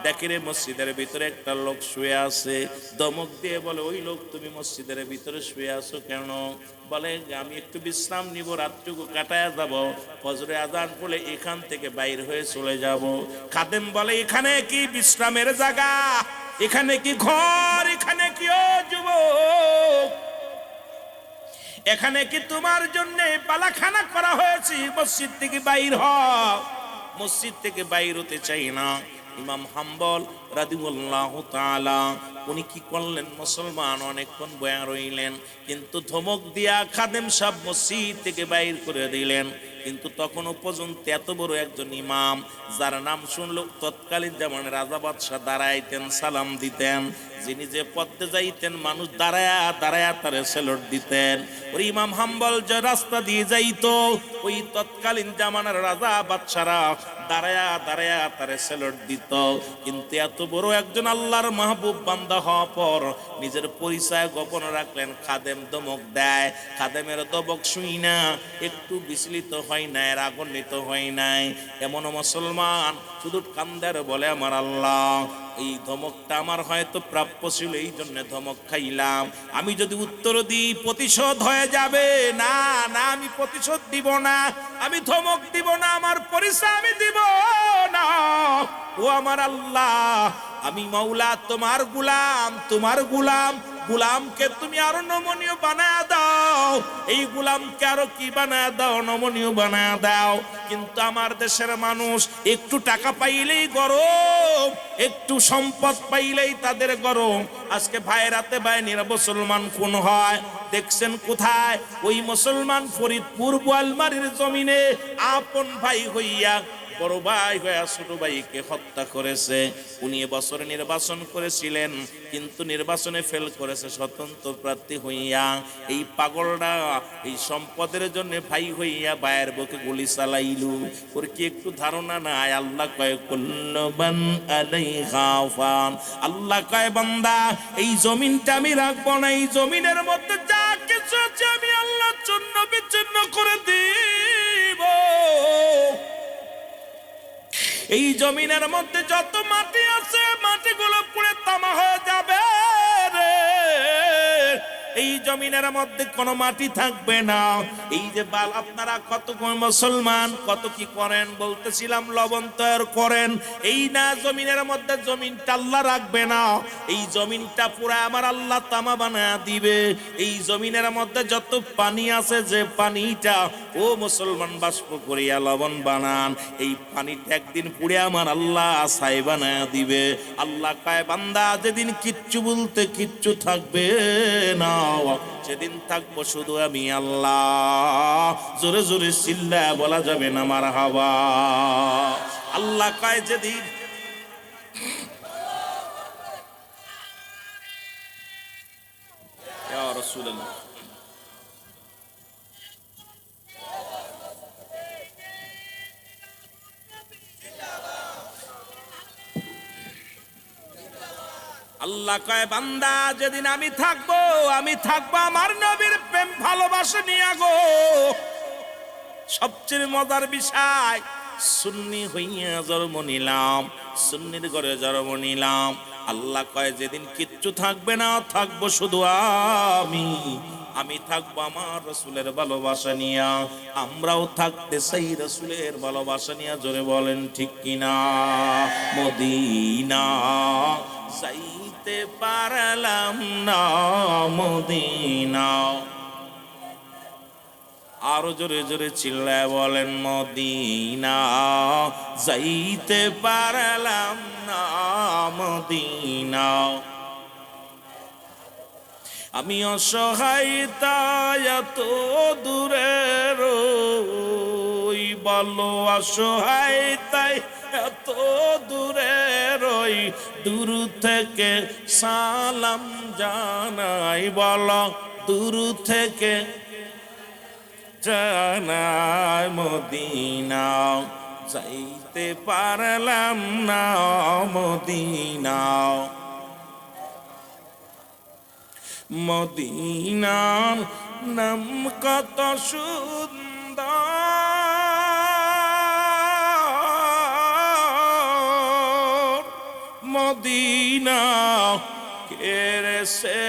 দেখে রে মসজিদের ভিতরে একটা লোক শুয়ে আছে। দমক দিয়ে বলে, ওই লোক তুমি মসজিদের ভিতরে শুয়ে আছো কেন? বলে, আমি একটু বিশ্রাম নিব, রাতটুকু কাটায় যাব, ফজরে আজান পড়লে এখান থেকে বাইর হয়ে চলে যাব। খাদেম বলে, এখানে কি বিশ্রামের জায়গা? এখানে কি ঘর? এখানে কি ও যুবক, এখানে কি তোমার জন্য পালাখানা করা হয়েছে? মসজিদ থেকে বাইর হও। মসজিদ থেকে বাইর হতে চাই না। ইমাম হাম্বল রাদিয়াল্লাহু তাআলা উনি কি করলেন, মুসলমান অনেকক্ষণ বয়া রইলেন, কিন্তু ধমক দিয়া খাদেম সাহেব মসজিদ থেকে বাইর করে দিলেন। কিন্তু তখনও পর্যন্ত এত বড় একজন ইমাম, যার নাম শুনলো তৎকালীন যেমন রাজা বাদশাহ দাঁড়াইতেন, সালাম দিতেন, যিনি যে পথে যাইতেন মানুষ দাঁড়ায়া দাঁড়ায়া তারে সেলট দিতেন। ওই ইমাম হাম্বল যে রাস্তা দিয়ে যাইতো, ওই তৎকালীন জামানার রাজা বাদশারা দাঁড়ায়া দাঁড়ায়া তারে সেলট দিত। কিন্তু এত বড় একজন আল্লাহর মাহবুব বান্দা হওয়ার পর নিজের পরিচয় গোপন রাখলেন। খাদেম দমক দেয়, খাদেমের দমক শুই না একটু বিচলিত হয় নাই, রাগান্বিত হয় নাই। এমন মুসলমান শুধু কান্দার বলে, আমার আল্লাহ এই ধমকটা আমার হয়তো প্রাপ্য ছিল, এই জন্য ধমক খাইলাম। আমি যদি উত্তর দিই প্রতিশোধ হয়ে যাবে, না না আমি প্রতিশোধ দিব না, আমি ধমক দিব না, আমার পরিচয় আমি দিব না। ও আমার আল্লাহ, আমি মাওলা তোমার গুলাম, তোমার গুলাম, গুলামকে তুমি আরো নমনীয় বানায় দাও, এই গুলামকে আরো কি বানায় দাও, নমনীয় বানায় দাও। কিন্তু আমার দেশের মানুষ একটু টাকা পাইলেই গরম, একটু সম্পদ পাইলেই তাদের গরম। আজকে ভাইরাতে বাইনিরা মুসলমান খুন হয়, দেখছেন কোথায়? ওই মুসলমান ফরিদপুর বোয়ালমারীর জমিনে আপন ভাই হইয়া বড় ভাই হয়ে ছোট ভাইকে হত্যা করেছে। উনি এবছরে নির্বাচন করেছিলেন, কিন্তু নির্বাচনে ফেল করেছে স্বতন্ত্র প্রার্থী হইয়া। এই পাগলটা এই সম্পদের জন্য ভাই হইয়া ভাইয়ের বুকে গুলি চালাইলু। ওর কি একটু ধারণা নাই? আল্লাহ কয় কুল্লু মান আলাইহা ফান, আল্লাহ কয় বান্দা এই জমিনটা আমি রাখবো না, এই জমিনের মধ্যে যা কিছু আছে আমি আল্লাহর জন্য বিচ্ছিন্ন করে দিব। এই জমিনের মধ্যে যত মাটি আছে মাটিগুলো পুড়ে তামা হয়ে যাবে রে। এই জমিনের মধ্যে কোনো মাটি থাকবে না। এই যে বাল আপনারা কত মুসলমান কত কি করেন বলতেছিলাম, লবণ তৈরি করেন, এই না জমিনের মধ্যে জমিনটা আল্লাহ রাখবে না, এই জমিনটা পুরা আমার আল্লাহ তামা বানায় দিবে। এই জমিনের মধ্যে যত পানি আছে, যে পানিটা ও মুসলমান বাষ্প করিয়া লবণ বানান, এই পানিটা একদিন পুড়ে আমার আল্লাহ ছাই বানায় দিবে। আল্লাহ কয় বান্দা যেদিন কিচ্ছু বলতে কিচ্ছু থাকবে না, সেদিন থাকবো শুধু আমি আল্লাহ। জোরে জোরে চিল্লা বলা যাবে না মারহাবা। আল্লাহ কয় যেদিন ইয়া রাসূলুল্লাহ, আল্লাহ কয় বান্দা যেদিন আমি থাকবো আমার নবীর প্রেম ভালোবাসা নিয়ে গো। সবচেয়ে মজার বিষয়, সুন্নি হইয়া জন্ম নিলাম, সুন্নির ঘরে জন্ম নিলাম। আল্লাহ কয় যেদিন কিচ্ছু থাকবে না, থাকবো শুধু আমি থাকবো আমার রাসূলের ভালোবাসা নিয়া। আমরাও থাকতে চাই রাসূলের ভালোবাসা নিয়া। জোরে বলেন ঠিক কিনা? মদিনা যাইতে পারলাম না, মদিনা। আরো জোরে জোরে চিল্লায় বলেন মদিনা যাইতে পারলাম না, মদিনা। আমি অসহায় তাই এত দূরে রই, বলো অসহায় তাই এত দূরে রই, দূর থেকে সালাম জানাই, বলো দূর থেকে জানাই। মদিনা যাইতে পারলাম না, মদিনা। মদিনার নাম কত সুন্দর, মদিনা কেড়ে সে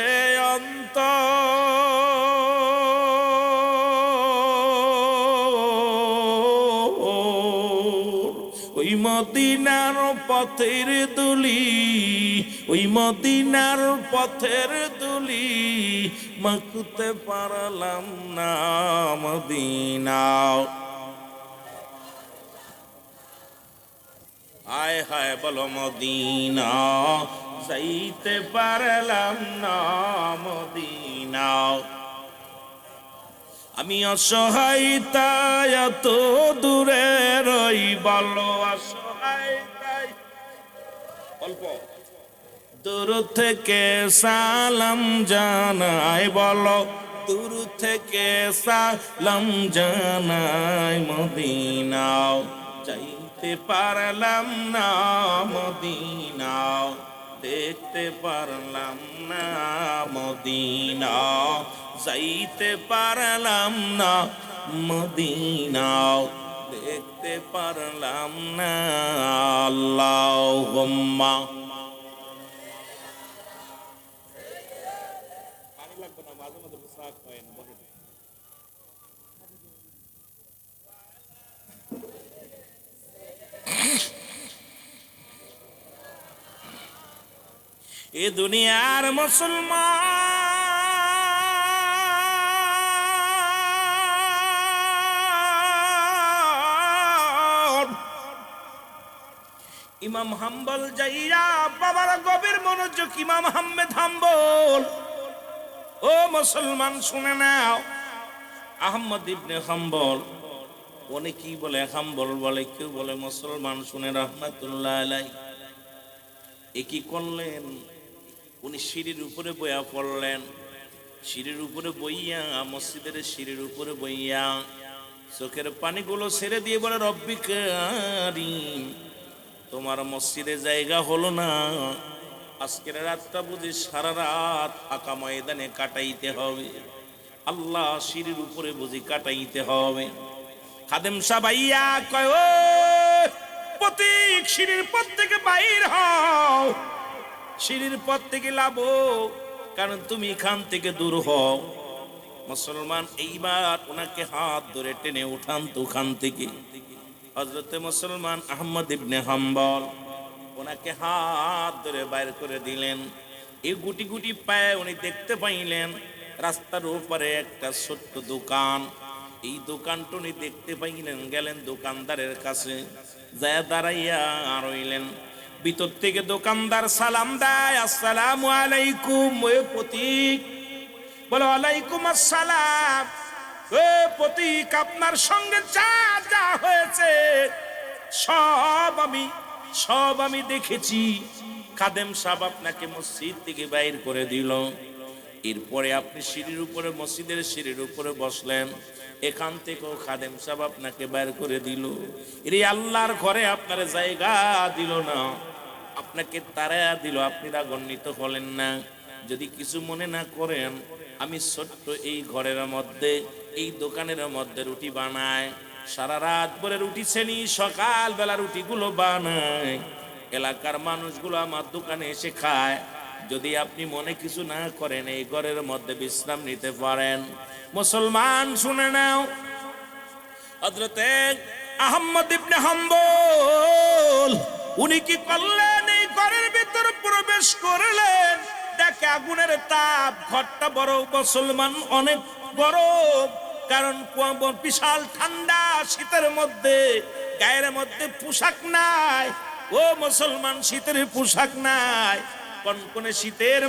ওই মদিনার পথের দুলি, ওই মদিনার পথের দুলি মাখতে পারলাম না, মদিনা। হায় হায় বলো মদিনা যাইতে পারলাম না, মদিনা। আমি অসহায় তাই এত দূরে রই, বলো অসহায় তাই অল্প দূর থেকে সালাম জানাই, বলো দূর থেকে সালাম জানাই। মদিনা যাইতে পারলাম না, মদিনা দেখতে পারলাম না, মদিনা যাইতে পারলাম না, মদিনা দেখতে পারলাম না। আল্লাহুম্মা এ দুনিয়ার মুসলমান ইমাম হাম্বল যাইয়া বাবার গভীর মনোযোগ। ইমাম আহমেদ হাম্বল, ও মুসলমান শুনে নাও, আহমদ ইবনে হাম্বল, অনেকেই বলে হাম্বল বলে, কেউ বলে মুসলমান, শুনে রাহমাতুল্লাহ আলাইহি। এ কি করলেন? উনি সিঁড়ির উপরে বইয়া পড়লেন। সিঁড়ির উপরে বইয়া, মসজিদের সিঁড়ির উপরে বইয়া চোখের পানিগুলো ছেড়ে দিয়ে বলে, রব্বি কারীম, তোমার মসজিদে জায়গা হলো না, আজকের রাতটা বুঝি সারা রাত ফাঁকা ময়দানে কাটাইতে হবে। আল্লাহ সিঁড়ির উপরে বুঝি কাটাইতে হবে। খাদেম সাহেব আইয়া কয়, ও প্রতীক, সিঁড়ির পথ থেকে বাইর হও, সিঁড়ির পথ থেকে লাভো। কারণ তুমি এখান থেকে দূর হও। মুসলমান এইবার ওনাকে হাত ধরে টেনে উঠান তো ওখান থেকে। হযরতে মুসলমান আহমদ ইবনে হাম্বল ওনাকে হাত ধরে বাইর করে দিলেন। এই গুটি গুটি পায়ে উনি দেখতে পাইলেন রাস্তার উপরে একটা ছোট্ট দোকান। এই দোকানটা উনি দেখতে পাইলেন, গেলেন দোকানদারের কাছে, যায় দাঁড়াইয়া রইলেন। ভিতর থেকে দোকানদার সালাম দেয়, আসসালামু আলাইকুম। ওই প্রতীক বলো, ওয়ালাইকুম আসসালাম। ও প্রতীক, আপনার সঙ্গে যা যা হয়েছে সব আমি দেখেছি। খাদেম সাহেব আপনাকে মসজিদ থেকে বাইর করে দিল। এরপরে আপনি সিঁড়ির উপরে, মসজিদের সিঁড়ির উপরে বসলেন। এখান থেকেও খাদেম সাহেব আপনাকে বাইর করে দিল। এই আল্লাহর ঘরে আপনার জায়গা দিল না, আপনাকে তাড়া দিল। আপনি রাগান্বিত হলেন না? যদি কিছু মনে না করেন, আমি ছোট্ট এই ঘরের মধ্যে, এই দোকানের মধ্যে রুটি বানায়, সারা রাত ভরে রুটি ছেনি, সকাল বেলা রুটিগুলো বানায়, এলাকার মানুষগুলো আমার দোকানে এসে খায়। যদি আপনি মনে কিছু না করেন, এই ঘরের মধ্যে বিশ্রাম নিতে পারেন। মুসলমান শুনে নাও, হযরতে আহমদ ইবনে হাম্বল উনি কি করলেন? এই ঘরের ভিতর প্রবেশ করলেন, দেখে আগুনের তাপ, ঘরটা বড়, মুসলমান অনেক গরম, কারণ বিশাল ঠান্ডা। শীতের মধ্যে গায়ের মধ্যে পোশাক নাই। ও মুসলমান, শীতের পোশাক নাই, কনকনে শীতের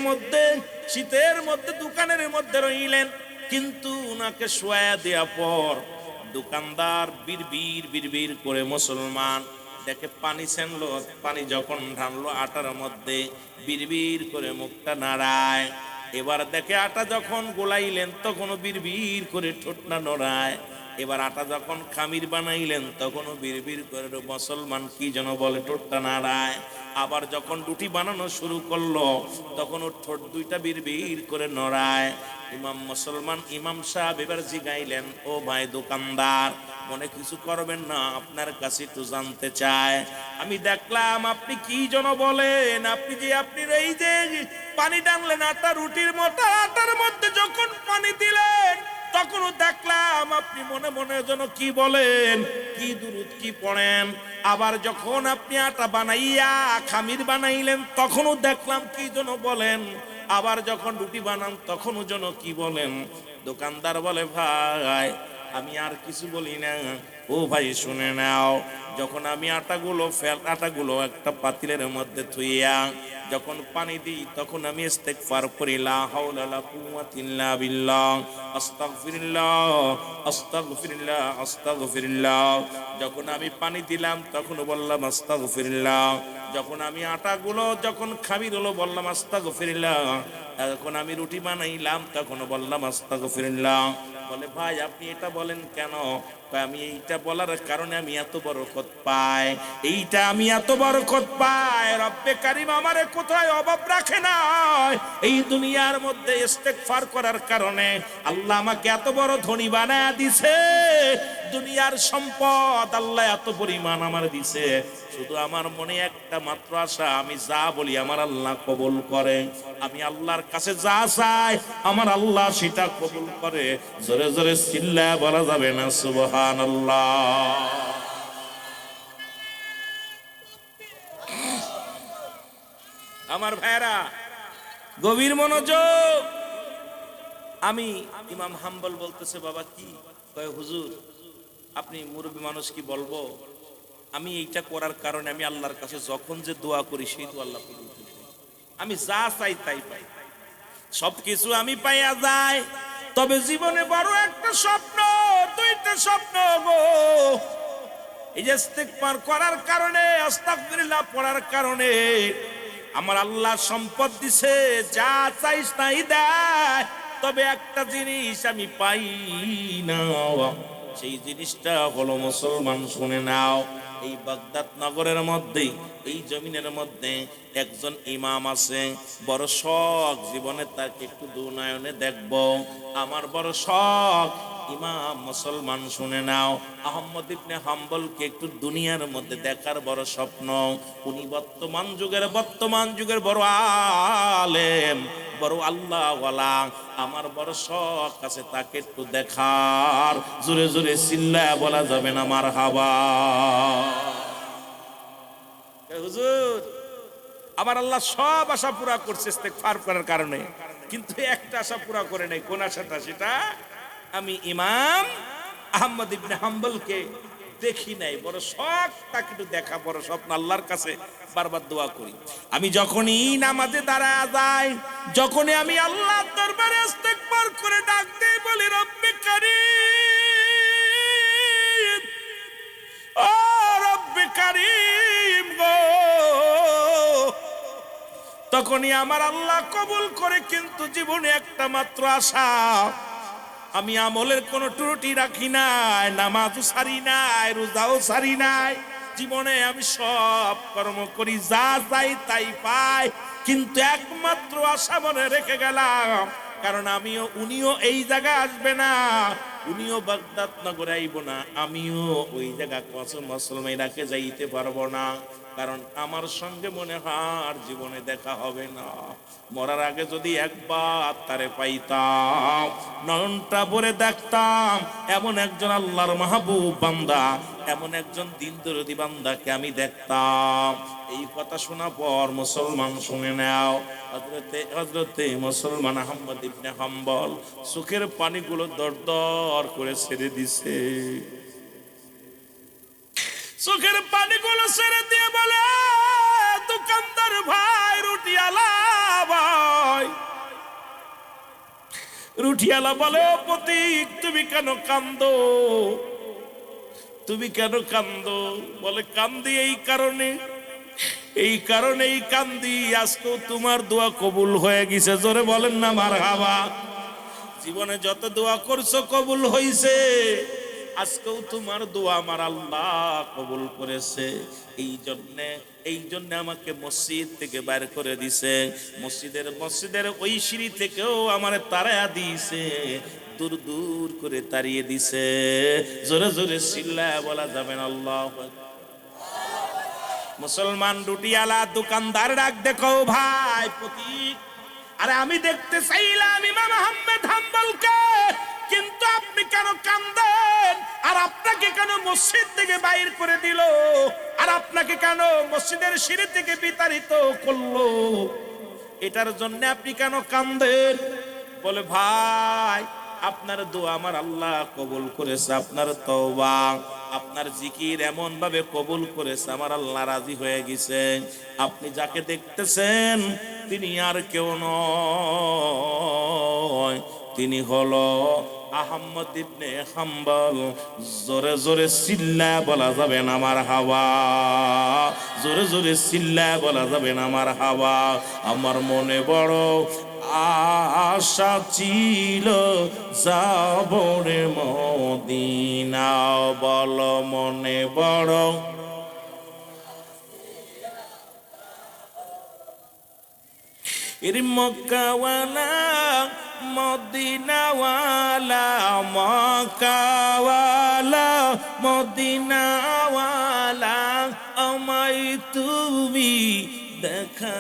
মধ্যে দোকানের মধ্যে রইলেন। কিন্তু উনাকে শোয়া দেওয়া পর দোকানদার বিড়বিড় করে মুসলমান দেখে পানি ছেনলো, পানি যখন ঢাললো আটার মধ্যে, বিড়বিড় করে মুখটা নাড়ায়। এবার দেখে আটা যখন গোলাইলেন তখনও বিড়বিড় করে ঠোঁটনা নড়ায়। এবার আটা যখন খামির বানাইলেন তখনও বিড়বিড় করে মুসলমান কি যেন বলে, ঠোঁটটা নাড়ায়। আবার যখন রুটি বানানো শুরু করলো তখনও ঠোঁট দুইটা বিড়বিড় করে নড়ায়। ইমাম সাহেব এবার জিগাইলেন, ও ভাই দোকানদার, মনে কিছু করবেন না, আপনার কাছে একটু জানতে চায়। আমি দেখলাম আপনি কি যেন বলেন, আপনি এই যে পানি টানলেন আটা, রুটির মতো আটার মধ্যে যখন পানি দিলেন তখনও দেখলাম আপনি মনে মনে যেন কি বলেন, কি দুরূদ কি পড়েন। আবার যখন আপনি আটা বানাইয়া খামির বানাইলেন তখনও দেখলাম কি যেন বলেন। আবার যখন রুটি বানান তখনও যেন কি বলেন। দোকানদার বলে, ভাই আমি আর কিছু বলি না। ও ভাই শুনে নাও, যখন আমি আটাগুলো একটা পাতিলের মধ্যে থুইয়া যখন পানি দিই তখন আমি ইস্তেগফার করি, লা হাওলা ওয়ালা কুওয়াতা ইল্লা বিল্লাহ, আস্তাগফিরুল্লাহ আস্তাগফিরুল্লাহ আস্তাগফিরুল্লাহ। যখন আমি পানি দিলাম তখন বললাম আস্তাগফিরুল্লাহ। যখন আমি আটাগুলো, যখন খামিরগুলো বললাম আস্তাগফিরুল্লাহ। যখন আমি রুটি বানাইলাম তখন বললাম আস্তাগফিরুল্লাহ। বলে, ভাই আপনি এটা বলেন কেন? আমি এইটা বলার কারণে আমি এত বরকত পাই, রব্বে কারীম আমারে কোথায় অভাব রাখে না। এই দুনিয়ার মধ্যে ইস্তেগফার করার কারণে আল্লাহ আমাকে এত বড় ধনী বানায়া দিছে। দুনিয়ার সম্পদ আল্লাহ এত পরিমাণ আমার দিছে। শুধু আমার মনে একটা মাত্র আশা, আমি যা বলি আমার আল্লাহ কবুল করে। আমি আল্লাহর কাছে যা চাই আমার আল্লাহ সেটা কবুল করে। জোরে জোরে চিল্লায়া বলা যাবে না সুবহানাল্লাহ? আমার ভাইরা গভীর মনোযোগ। আমি ইমাম হাম্বল বলতেছে, বাবা কি কয়? হুজুর আপনি মুরব্বী মানুষ, কি বলবো? আমি এইটা করার কারণে আমি আল্লাহর কাছে যখন যে দোয়া করি সেই তো আল্লাহ কবুল করে। আমি যা চাই তাই পাই, সবকিছু আমি পাইয়া যাই। তবে জীবনে বড় একটা স্বপ্ন, দুইটা স্বপ্ন গো। এই যে ইস্তেগফার করার কারণে, আস্তাগফিরুল্লাহ পড়ার কারণে আমার আল্লাহ সম্পদ দিছে, যা চাইস তাই দেয়। তবে একটা জিনিস আমি পাই না, সেই জিনিসটা হলো মুসলমান শুনে নাও, এই বাগদাদ নগরের মধ্যে, এই জমিনের মধ্যে একজন ইমাম আছে। বড় শখ জীবনে তাকে একটু দুনয়নে দেখব। আমার বড় শখ ইমাম মুসলমান শুনে নাও, আহমদ ইবনে হাম্বলকে একটু দুনিয়ার মধ্যে দেখার বড় স্বপ্ন। উনি বর্তমান যুগের বড় আলেম, বড় আল্লাহওয়ালা। আমার বড় শখ আছে তাকে একটু দেখার। জোরে জোরে চিল্লায়া বলা যাবে না মারহাবা। হুজুর, আমার আল্লাহ সব আশা পুরা করছে ইস্তেগফার করার কারণে, কিন্তু একটা আশা পুরা করে নাই। কোন আশাটা? সেটা আমি ইমাম আহমদ ইবনে হাম্বলকে দেখি নাই। বড় শখ তাকে একটু দেখা, বড় স্বপ্ন। আল্লাহর কাছে বারবার দোয়া করি। আমি যখনই নামাজে দাঁড়ায় যাই, যখনই আমি আল্লাহর দরবারে ইস্তেগফার করে ডাক দেই, বলি রব্বে কারীম, ও রব্বে কারীম গো, তখনই আমার আল্লাহ কবুল করে। কিন্তু জীবনে একটা মাত্র আশা, আমি আমলের কোনো ত্রুটি রাখি নাই, নামাজও সারি নাই, রোজাও সারি নাই, জীবনে আমি সব কর্ম করি, যা চাই তাই পাই, কিন্তু একমাত্র আশা মনে রেখে গেলাম, কারণ উনিও এই জায়গায় আসবে না, উনিও বাগদাদ নগরে আইব না, আমিও ওই জায়গা মুসলমানকে যাইতে পারবো না, কারণ আমার সঙ্গে মনে হয় আর জীবনে দেখা হবে না। মরার আগে যদি একবার তারে পাইতাম, নয়নটা ভরে দেখতাম, এমন একজন আল্লাহর মাহবুব বান্দা, এমন একজন দিন দরদি বান্দাকে আমি দেখতাম। এই কথা শোনা পর মুসলমান শুনে নাও, হযরতে মুসলমান আহমদ ইবনে হাম্বল চোখের পানিগুলো দরদর করে ছেড়ে দিছে। চোখের পানিগুলো ছেড়ে দিয়ে বলে, দোকানদার ভাই, রুটিওয়ালা ভাই। রুটিওয়ালা বলে, ও প্রতীক, তুমি কেন কান্দো? তুমি কেন কান্দো? বলে, কান্দি এই কারণেই কান্দি, আজকেও তোমার দোয়া কবুল হয়ে গেছে। জোরে বলেন না মারহাবা। জীবনে যত দোয়া করছো কবুল হইছে, আজকেও তোমার দোয়া আমার আল্লাহ কবুল করেছে। এই জন্য আমাকে মসজিদ থেকে বাইর করে দিছে, মসজিদের ওই সিঁড়ি থেকেও আমার তাড়া দিয়েছে, দূর দূর করে তাড়িয়ে দিছে। জোরে জোরে চিল্লায়া বলা যাবে না আল্লাহু আকবার। মুসলমান রুটিওয়ালা দোকানদার ডাক দেখো, ভাই প্রতীক, আরে আমি দেখতে চাইলাম ইমাম আহমদ হাম্বলকে, কিন্তু আপনি কেন কান্দেন? আর আপনাকে কেন মসজিদ থেকে বাইর করে দিল? আর আপনাকে কেন মসজিদের সিঁড়ি থেকে বিতাড়িত করলো? এটার জন্য আপনি কেন কান্দেন? বলে, ভাই, আপনার দোয়া আমার আল্লাহ কবুল করেছে, আপনার তওবা, আপনার জিকির এমন ভাবে কবুল করেছে, আমার আল্লাহ রাজি হয়ে গেছে। আপনি যাকে দেখতেছেন তিনি আর কেউ নয়, তিনি হলো আহমদ ইবনে হাম্বল। জোরে জোরে চিল্লায়া বলা যাবে না মারহাবা। জোরে জোরে চিল্লায়া বলা যাবে না মারহাবা। আমার মনে বড় আশা ছিল যাব রে মদিনা, বল মনে বড় এর মক্কাওয়ালা মদিনাওয়ালা, মক্কাওয়ালা মদিনাওয়ালা, আমায় তুমি দেখা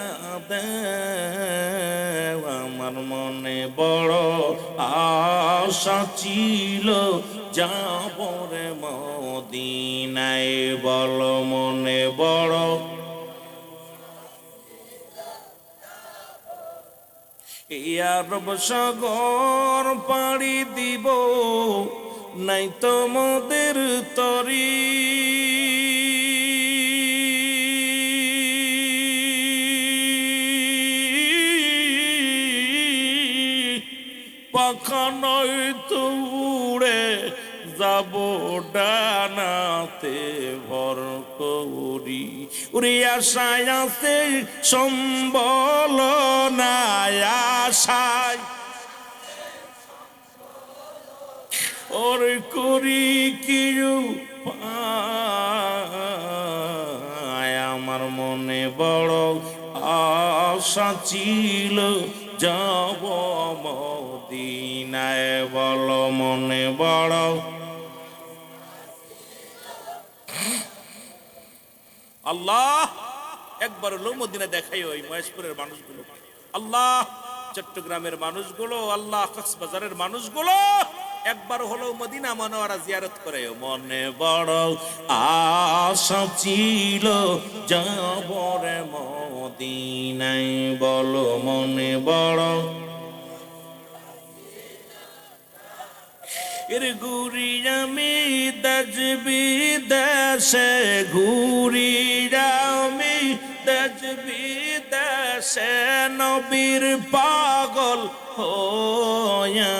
দাও। আমার মনে বড় আশা ছিল যাব রে মদিনায়, বল মনে বড় আরব সাগর পাড়ি দিব, নাই তো মোদের তরি, পাখা নয়তো উড়ে যাব ডানাতে ভর করি, উড়ে আশায় আছে সম্বল নাই আশায়, ওর করি কি আমার মনে বড় আশা ছিল যাব মদিনায়, বল মনে বড় আল্লাহ একবার হলো মদিনা দেখাই ওই মহেশপুরের মানুষগুলো, আল্লাহ চট্টগ্রামের মানুষগুলো, আল্লাহ কক্সবাজারের মানুষগুলো একবার হলো মদিনা মনোয়ারা জিয়ারত করে। মনে বড় আশা ছিল যাব রে মদিনায়, বলো মনে বড় এর ঘুরি আমি দেশ বিদেশে, ঘুরি আমি দেশ বিদেশে, নবীর পাগল হইয়া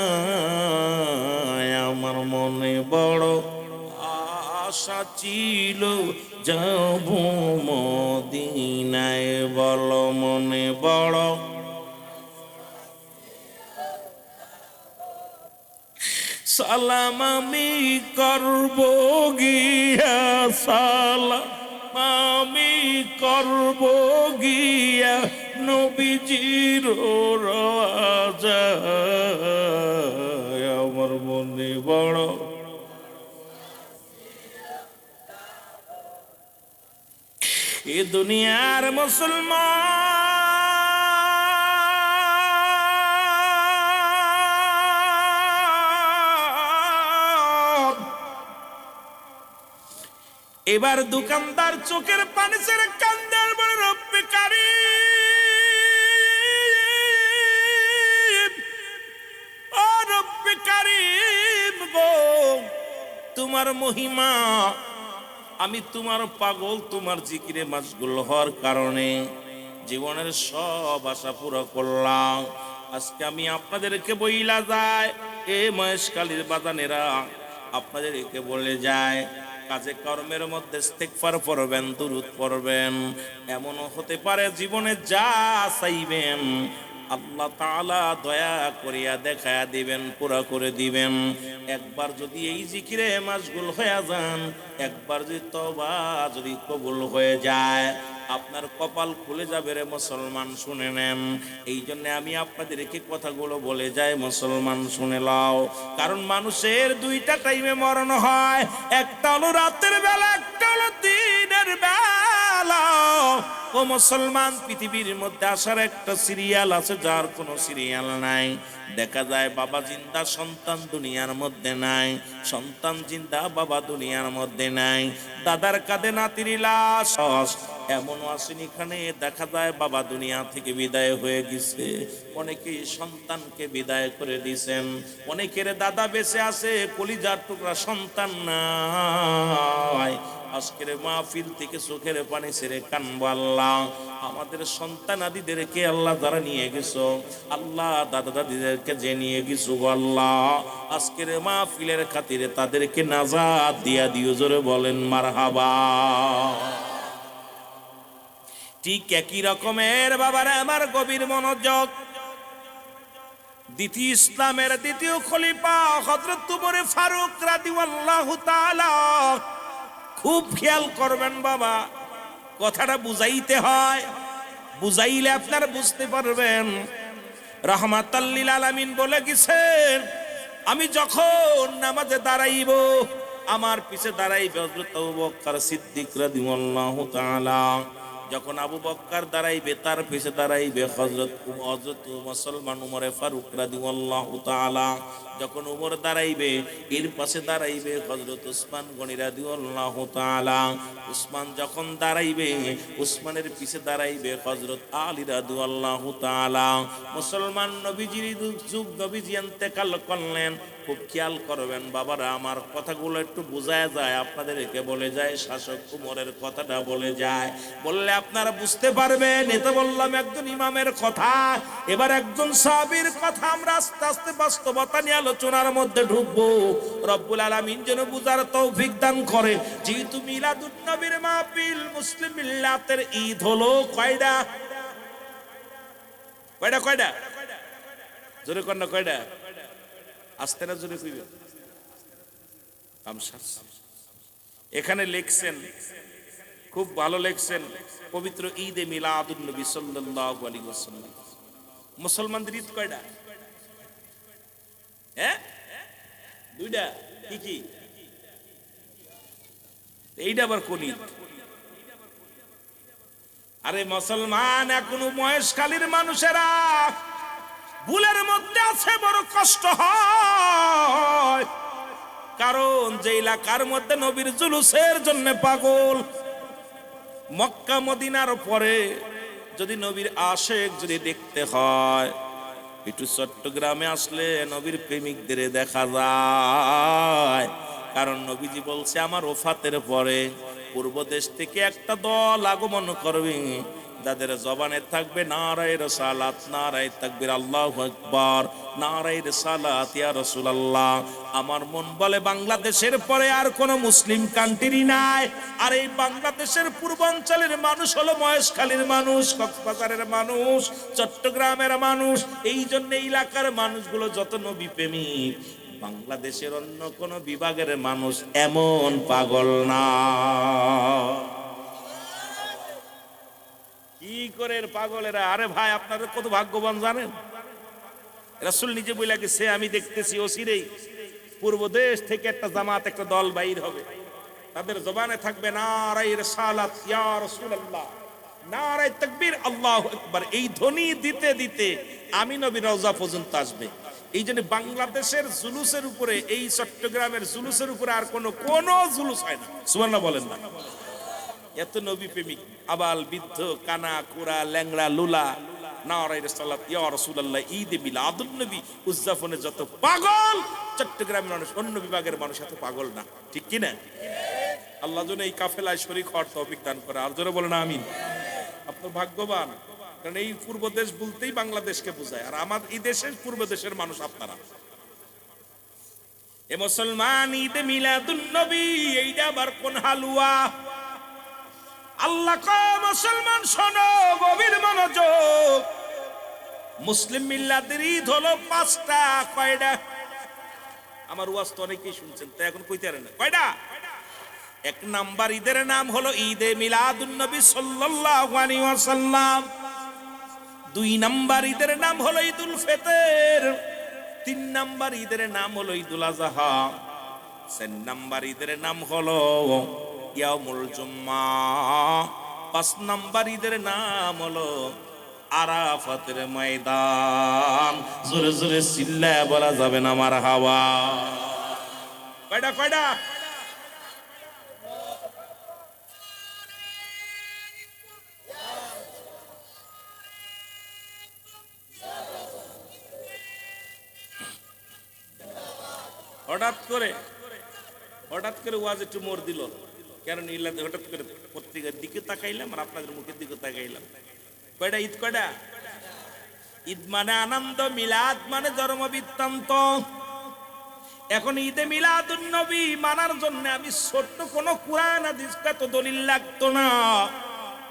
আমার মনে বড় আশা ছিল যাব মদিনায়, বলো মনে বড় সালাম আমি করব গিয়া, সালাম আমি করব গিয়া নবীজির রাজা, আমার মনে বড় এ দুনিয়ার মুসলমান এবার দোকানদার চোখের পানি ছেড়ে কান্দার বলে রব্বে কারীম, ও রব্বে কারীম গো, তোমার মহিমা, আমি তোমার পাগল, তোমার জিকিরে মাশগুল হওয়ার কারণে জীবনের সব আশা পুরো করলাম। আজকে আমি আপনাদেরকে বইলা যায়, এ মহেশখালীর বাজানেরা আপনাদেরকে বলে যায়, কাজে কর্মের মধ্যে ইস্তিগফার পড়বেন, দুরূদ পড়বেন। এমনও হতে পারে জীবনে যা চাইবেন আল্লাহ তাআলা দয়া করিয়া দেখায়া দিবেন, পুরা করে দিবেন। একবার যদি এই জিকিরে মাশগুল হয়ে যান, একবার যদি তওবা যদি কবুল হয়ে যায়, আপনার কপাল খুলে যাবে রে মুসলমান, শুনে নেন। এই জন্য আমি আপনাদেরকে কথাগুলো বলে যাই, মুসলমান শুনে লাও। কারণ মানুষের দুইটা টাইমে মরণ হয়, একটা হলো রাতের বেলা, একটা হলো দিনের বেলা। ও মুসলমান, পৃথিবীর মধ্যে আসার একটা সিরিয়াল আছে যার কোনো সিরিয়াল নাই। দেখা যায় বাবা জিন্দা, সন্তান দুনিয়ার মধ্যে নাই, সন্তান জিন্দা, বাবা দুনিয়ার মধ্যে নাই। দাদার কাঁধে নাতির লাশ, এমনও আসেন এখানে দেখা যায় বাবা দুনিয়া থেকে বিদায় হয়ে গেছে, অনেকেই সন্তানকে বিদায় করে দিয়েছেন, অনেকের দাদা বেঁচে আছে, কলিজার টুকরা সন্তান নাই। আজকের মাহফিল থেকে চোখের পানি ছেড়ে কানবো, আল্লাহ আমাদের সন্তান আদিদেরকে আল্লাহ যারা নিয়ে গেছো, আল্লাহ দাদা দাদিদেরকে যে নিয়ে গেছো আল্লাহ, আজকের মাহফিলের খাতিরে তাদেরকে নাজাত দিয়া দিও, জোরে বলেন মারহাবা। ঠিক একই রকমের বাবারা আমার গভীর মনোযোগ, দ্বিতীয় ইসলামের দ্বিতীয় খলিফা হযরত উমর ফারুক রাদিয়াল্লাহু তাআলা, খুব খেয়াল করবেন বাবা, কথাটা বুঝাইতে হয়, বুঝাইলে আপনারা বুঝতে পারবেন। রাহমাতাল লিল আলামিন বলে গেছেন, আমি যখন নামাজে দাঁড়াইব, আমার পিছে দাঁড়াইবে হযরত আবু বকর সিদ্দিক রাদিয়াল্লাহু তাআলা, যখন আবু বকর দাঁড়াইবে তার পিছে দাঁড়াইবে হযরত মুসলমান উমরে ফারুক রাদিয়াল্লাহু তাআলা, যখন উমর দাঁড়াইবে এর পাশে দাঁড়াইবে হযরত উসমান গনি রাদিয়াল্লাহু তাআলা, উসমান যখন দাঁড়াইবে উসমানের পিছে দাঁড়াইবে হযরত আলী রাদিয়াল্লাহু তাআলা। মুসলমান নবীজির যুগ, নবীজি ইন্তেকাল করলেন। খুব খেয়াল করবেন বাবারা, আমার কথাগুলো একটু বোঝায় যায়, আপনাদেরকে বলে যায়, শাসক উমরের কথাটা বলে যায়, বললে আপনারা বুঝতে পারবেন। এটা বললাম একজন ইমামের কথা, এবার একজন সাহাবীর কথা আমরা আস্তে আস্তে বাস্তবতা নিয়ে আলোচনার মধ্যে ঢুকবো। রব্বুল আলামিন যেন বুঝার তৌফিক দান করে। যেহেতু মিলাদুন নবীর মাহফিল, মুসলিম মিল্লাতের ঈদ হলো কয়টা? কয়টা কয়টা? জোরে কর না, কয়টা? আস্তে না জোরে কইবে। এখানে লিখছেন, খুব ভালো লিখছেন, পবিত্র ঈদে মিলাদুন নবী সাল্লাল্লাহু আলাইহি ওয়াসাল্লাম। মুসলমানদের ঈদ কয়টা? হ্যাঁ, দুইটা। কি কি? এইটা আবার কোন ঈদ? আরে মুসলমান, এখনো মহেশখালীর মানুষেরা ভুলের মধ্যে আছে, বড় কষ্ট হয়। কারণ যে এলাকার মধ্যে নবীর জুলুসের জন্য পাগল, মক্কা মদিনার পরে যদি নবীর আশেক যদি দেখতে হয়, একটু চট্টগ্রামে আসলে নবীর প্রেমিকদের দেখা যায়। কারণ নবীজি বলছে, আমার ওফাতের পরে পূর্ব দেশ থেকে একটা দল আগমন করবে, যাদের জবানে থাকবে নারায়ে রিসালাত, নারায়ে তাকবীর, আল্লাহু আকবার, নারায়ে রিসালাত ইয়া রাসূলুল্লাহ। আমার মন বলে বাংলাদেশের পরে আর কোন মুসলিম কান্ট্রি নাই। আর এই বাংলাদেশের পূর্বাঞ্চলের মানুষ হলো মহেশখালীর মানুষ, কক্সবাজারের মানুষ, চট্টগ্রামের মানুষ। এই জন্য এলাকার মানুষগুলো যত নবী প্রেমিক, বাংলাদেশের অন্য কোন বিভাগের মানুষ এমন পাগল না। কি করে পাগলেরা? আরে ভাই, আপনারা কত ভাগ্যবান জানেন? রাসূল নিজে বলে গেছে, আমি দেখতেছি অচিরেই পূর্ব দেশ থেকে একটা জামাত, একটা দল বাইর হবে, তাদের জবানে থাকবে নারায়ে রিসালাত ইয়া রাসূলুল্লাহ, নারায়ে তাকবীর, আল্লাহু আকবার। এই ধ্বনি দিতে দিতে আমি নবীর রওজা পর্যন্ত আসবে। এই জন্য বাংলাদেশের জুলুসের উপরে, এই চট্টগ্রামের জুলুসের উপরে আর কোন জুলুস হয় না। সুবহানাল্লাহ বলেন না? এত নবী প্রেমিক, আবাল বৃদ্ধ, কানা কুরা, ল্যাংড়া লুলা, নারায়ে রিসালাত ইয়া রাসূলুল্লাহ, ঈদ মিলাদুন নবী উদযাপনে যত পাগল, চট্টগ্রামের মানুষ, অন্য বিভাগের মানুষ এত পাগল না। ঠিক কি না? আল্লাহ যেন এই কাফেলায় শরীক হওয়ার তৌফিক দান করে। আর জোরে বলেন আমিন। আপনার ভাগ্যবান, কারণ এই পূর্ব দেশ বলতেই বাংলাদেশকে বোঝায়, আর আমার এই দেশের পূর্ব দেশের মানুষ আপনারা। এ মুসলমান, ঈদে মিলাদুন নবী এইটা আবার কোন হালুয়া? আল্লাহ কয়, মুসলমান শোনো, গভীর মনোযোগ। মুসলিম মিল্লাতের ঈদ হলো 5টা। কয়টা? আমার ওয়াজ তো অনেকেই শুনছেন, তো এখন কইতে পারেন না কয়টা। 1 নাম্বার ঈদের নাম হলো ঈদে মিলাদুন নবী সাল্লাল্লাহু আলাইহি ওয়াসাল্লাম। 2 নাম্বার ঈদের নাম হলো ঈদুল ফিতর। 3 নাম্বার ঈদের নাম হলো ঈদুল আযহা। 4 নাম্বার ঈদের নাম হলো ইয়াউমুল জুম্মা। 5 নাম্বার ঈদের নাম হলো আরাফাতের ময়দান। জোরে জোরে চিল্লায় বলা যাবে না মারহাবা। কয়টা কয়টা? হঠাৎ করে ওয়াজ একটু মোর দিল, কারণ হঠাৎ করে পত্রিকার দিকে তাকাইলাম আর আপনাদের মুখের দিকে তাকাইলাম। কয়টা ঈদ? কয়টা? ঈদ মানে আনন্দ, মিলাদ মানে জন্ম বৃত্তান্ত। এখন ঈদে মিলাদুন নবী মানার জন্য আমি ছোট্ট কোন কুরআন হাদিস তো দলিল লাগতো না।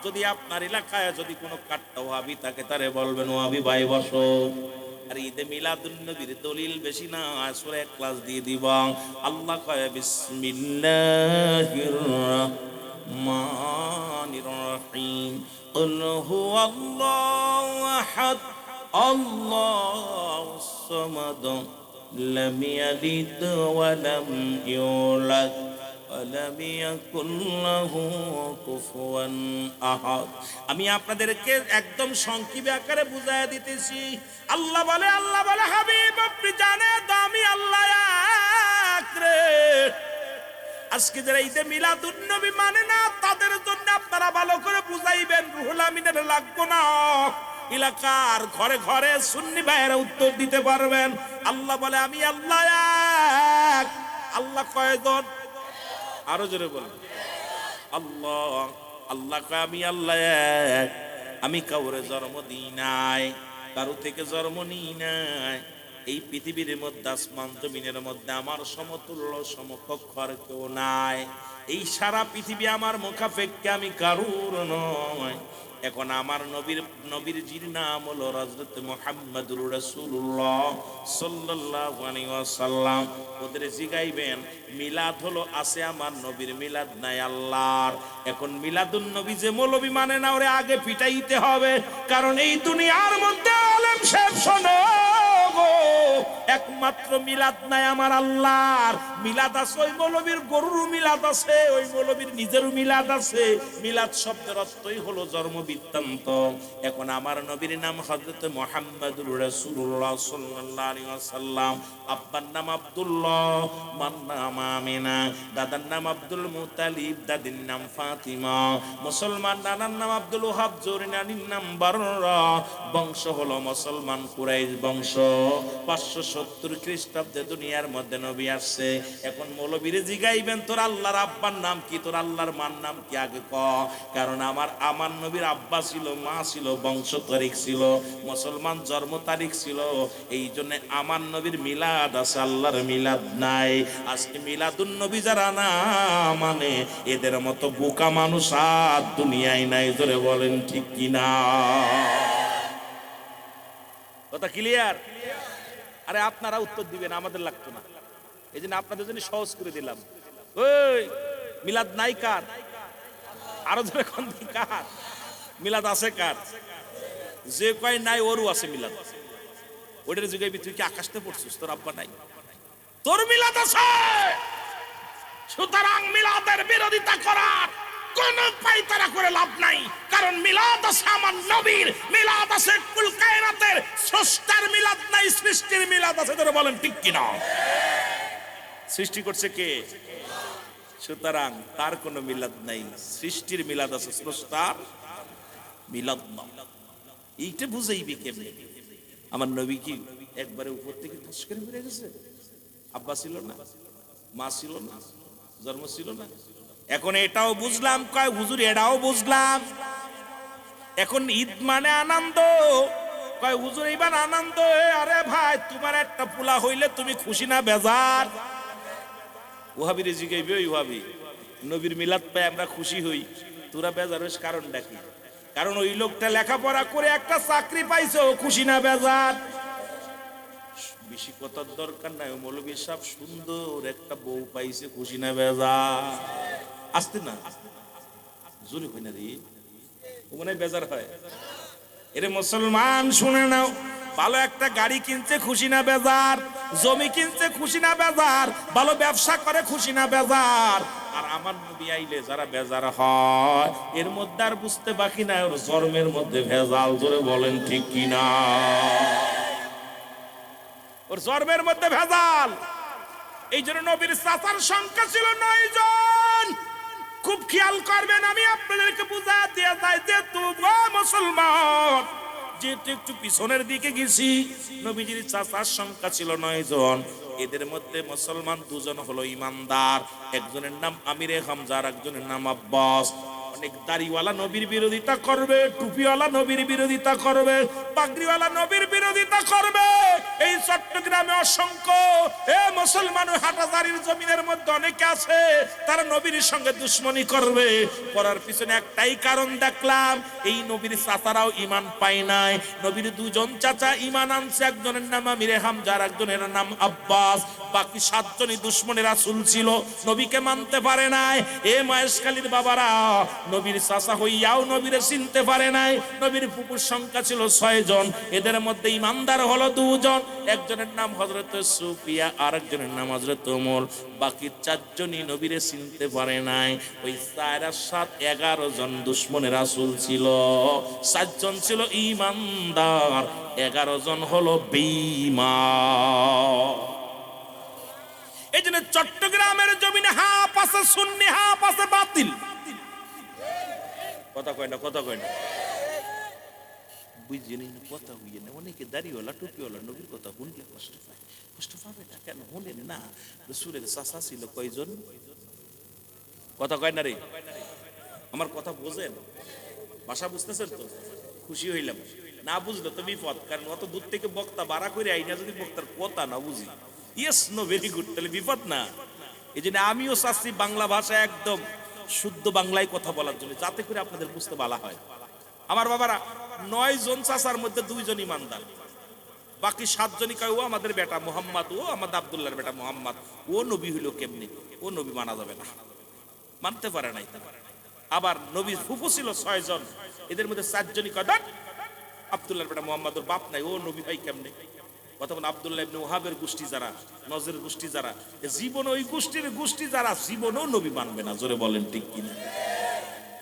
যদি আপনার এলাকায় যদি কোনো কাট্টা ওয়াহাবি থাকে, তারে বলবেন ওয়াহাবি ভাই বসো। আর ঈদে মিলাদুন নবীর দলিল বেশি না, সূরা ইখলাস দিয়ে দিবা। আল্লাহ কয়, বিসমিল্লাহির রাহমানির রাহিম, কুল হুয়াল্লাহু আহাদ, আল্লাহুস সামাদ, লাম ইয়ালিদ ওয়া লাম ইউলাদ ওয়া লাম ইয়াকুল লাহু কুফুয়ান আহাদ। আমি আপনাদেরকে একদম সংক্ষিপ্ত আকারে বুঝাইয়া দিতেছি। আল্লাহ বলে হাবিব আপনি জানেন তো আমি আল্লাহ এক রে। আজকে যারা ঈদে মিলাদুন নবী মানে না, তাদের জন্য আপনারা ভালো করে বুঝাইবেন। রুহুল আমিনের লাগবো না, এলাকার ঘরে ঘরে সুন্নি ভাইয়েরা উত্তর দিতে পারবেন। আল্লাহ বলে আমি আল্লাহ এক। আল্লাহ কয়জন? আরো জোরে বলেন আল্লাহ। আল্লাহ কয় আমি আল্লাহ এক। আমি কাউরে জন্ম দিই নাই, কারো থেকে জন্ম নিই নাই। এই পৃথিবীর মধ্যে, আসমান জমিনের মধ্যে আমার সমতুল্য সমকক্ষ আর কেউ নাই। এই সারা পৃথিবী আমার মুখাপেক্ষে আমি কারুর নয়। এখন আমার নবীর জির নাম হলো হযরত মুহাম্মদুর রাসূলুল্লাহ সাল্লাল্লাহু আলাইহি ওয়াসাল্লাম। ওদের জিগাইবেন মিলাদ হলো আছে আমার নবীর, মিলাদ নাই আল্লাহর। এখন মিলাদুন নবী যে মৌলবী মানে না, ওরে আগে পিটাইতে হবে। কারণ এই দুনিয়ার মধ্যে আলেম সাহেব শোনো গো, একমাত্র মিলাদ নাই আমার আল্লাহর। মিলাদ আছে ওই মৌলবীর গরুর মিলাদ আছে, ওই মৌলবীর নিজেরও মিলাদ আছে। মিলাদ শব্দের অর্থই হলো জন্ম বৃত্তান্ত। এখন আমার নবীর নাম হযরত মুহাম্মদুর রাসূলুল্লাহ সাল্লাল্লাহু আলাইহি ওয়াসাল্লাম। আব্বার নাম আব্দুল্লাহ, মার নাম আমিনা, দাদার নাম আব্দুল মুতালিব, দাদির নাম ফাতিমা। মুসলমান নানার নাম আব্দুল ওহাব, জোরে নানির নাম বাররা। বংশ হলো মুসলমান কুরাইশ বংশ। 570 খ্রিস্টাব্দে দুনিয়ার মধ্যে নবী আসছে। এখন মৌলবীরে জিগাইবেন তোর আল্লাহর আব্বার নাম কি, তোর আল্লাহর মার নাম কি, আগে ক। কারণ আমার নবীর আব্বা ছিল, মা ছিল, বংশ তারিখ ছিল, মুসলমান জন্ম তারিখ ছিল। এই জন্য আমার নবীর মিলাদ আছে, আল্লাহর মিলাদ নাই। আজকে মিলাদুন নবী যারা না মানে এদের মতো বোকা মানুষ আর দুনিয়ায় নাই। জোরে বলেন ঠিক কিনা? কথা ক্লিয়ার? আরে আপনারা উত্তর দিবেন, আমাদের লাগতো না, এই জন্য আপনাদের জন্য সহজ করে দিলাম। ওই মিলাদ নাই কার? আরো ধরে কোন কার মিলাদ আছে? কার? যে কয় নাই ওরও আছে মিলাদ। ওইটার যুগে তুই কি আকাশতে পড়ছিস? তোর আব্বা নাই, তোর মিলাদ আছে। সুতরাং মিলাদের বিরোধিতা করার কোন পায়তারা করে লাভ নাই। কারণ মিলাদ আছে আমার নবীর, মিলাদ আছে কুল কায়নাতের স্রষ্টার মিলাদ নাই, সৃষ্টির মিলাদ আছে। তোরা বলেন ঠিক কিনা? সৃষ্টি করছে কে? সুতরাং তার কোনো মিলাদ নাই, সৃষ্টির মিলাদ আছে, স্রষ্টার মিলাদ না। এইটা বুঝাইবি কেমনে? আমার নবী কি একবারে উপর থেকে ধস করে পড়ে গেছে? আব্বা ছিল না, মা ছিল না, জন্ম ছিল না। এখন এটাও বুঝলাম, কয় হুজুর এটাও বুঝলাম। এখন ঈদ মানে আনন্দ, কয় হুজুর এইবার আনন্দ। আরে ভাই, তোমার একটা পোলা হইলে তুমি খুশি না বেজার? ওহাবিরে জিগাইবে, ওই ওহাবি নবীর মিলাদ পাই আমরা খুশি হই, তোরা বেজার হইস কারণটা কি? কারণ ওই লোকটা লেখাপড়া করে একটা চাকরি পাইছে, ও খুশি না বেজার? বেশি কথার দরকার নাই, মৌলভী সাহেব সুন্দর একটা বউ পাইছে, খুশি না বেজার? আসতে না জোরে কই না রে, ও মনে বেজার হয়। এরে মুসলমান শুনে নাও, ভালো একটা গাড়ি কিনছে খুশি না বেজার? জমি কিনছে খুশি না বেজার? ভালো ব্যবসা করে খুশি না বেজার? আর আমার নবী আইলে যারা বেজার হয়, এর মধ্যে আর বুঝতে বাকি না ওর জন্মের মধ্যে ভেজাল। জোরে বলেন ঠিক কিনা? ওর জন্মের মধ্যে ভেজাল। এই জন্য নবীর চাচার সংখ্যা ছিল 9 জন। খুব খেয়াল করবেন, আমি আপনাদেরকে বুঝা দিয়ে যাই যে তুমি মুসলমান, যেহেতু একটু পিছনের দিকে গেছি, নবীজির চাচার সংখ্যা ছিল 9 জন। এদের মধ্যে মুসলমান 2 জন হলো ইমানদার, একজনের নাম আমিরে হামজা আর একজনের নাম আব্বাস। অনেক দাড়িওয়ালা নবীর বিরোধিতা করবে, টুপিওয়ালা নবীর বিরোধিতা করবে, পাগড়িওয়ালা নবীর বিরোধিতা করবে। এই চট্টগ্রামে অসংখ্য মুসলমান হাটাজারির জমিনের মধ্যে অনেকে আছে, তারা নবীর সঙ্গে দুশ্মনী করবে। করার পিছনে একটাই কারণ দেখলাম, এই নবীর চাচারাও ঈমান পায় নাই। নবীর 2 জন চাচা ঈমান আনছে, একজনের নাম আমিরে হামজা আর একজনের নাম আব্বাস। বাকি 7 জনই দুশ্মনে রাসূল ছিল, নবীকে মানতে পারে নাই। মহেশখালীর বাবারা, নবীর চাচা হইয়াও নবীরে চিনতে পারে নাই। নবীর ফুপুর সংখ্যা ছিল 6 জন, এদের মধ্যে ইমানদার হলো 2 জন, একজনের নাম হযরত সুফিয়া আর একজনের নাম হযরত ওমর। বাকি 4 জনই নবীরে চিনতে পারে নাই। ওই 4 আর 7 11 জন দুশ্মনে রাসূল ছিল। 7 জন ছিল ইমানদার, 11 জন হলো বেঈমান। এই জন্য চট্টগ্রামের জমিনে হাফ আছে সুন্নি, হাফ আছে বাতিল। কথা কয় না, কথা কয় না, বুঝিনি কথা হইয়ে না। অনেকে দাড়িওয়ালা টুপিওয়ালা নবীর কথা শুনলে কষ্ট পায়। কষ্ট পাবে না কেন? শুনেন না, রাসূলের চাচা ছিল কয়জন? কথা কয় না রে, আমার কথা বোঝেন? ভাষা বুঝতেছেন তো? খুশি হইলাম। না বুঝলে তো বিপদ, কারণ অত দূর থেকে বক্তা ভাড়া করে আইনা যদি বক্তার কথা না বুঝি, ইয়েস নো ভেরি গুড, তাহলে বিপদ না? এই জন্য আমিও চাচ্ছি বাংলা ভাষা একদম শুদ্ধ বাংলায় কথা বলার জন্য, যাতে করে আপনাদের বুঝতে ভালো হয়। আমার বাবারা, 9 জন চাচার মধ্যে 2 জন ইমানদার, বাকি 7 জনই কয় ও আমাদের বেটা মোহাম্মদ, ও আমাদের আব্দুল্লাহর বেটা মোহাম্মদ, ও নবী হইল কেমনে? ও নবী মানা যাবে না, মানতে পারে নাই। আবার নবীর ফুফু ছিল 6 জন, এদের মধ্যে 4 জনই কয় আব্দুল্লাহর বেটা মোহাম্মদ, ওর বাপ নাই, ও নবী হয় কেমনে? অথবা আব্দুল্লাহ ইবনে ওহাবের গোষ্ঠী যারা, নজরের গোষ্ঠী যারা, জীবন ওই গোষ্ঠী যারা জীবনও নবী মানবে না। জোরে বলেন ঠিক কিনা?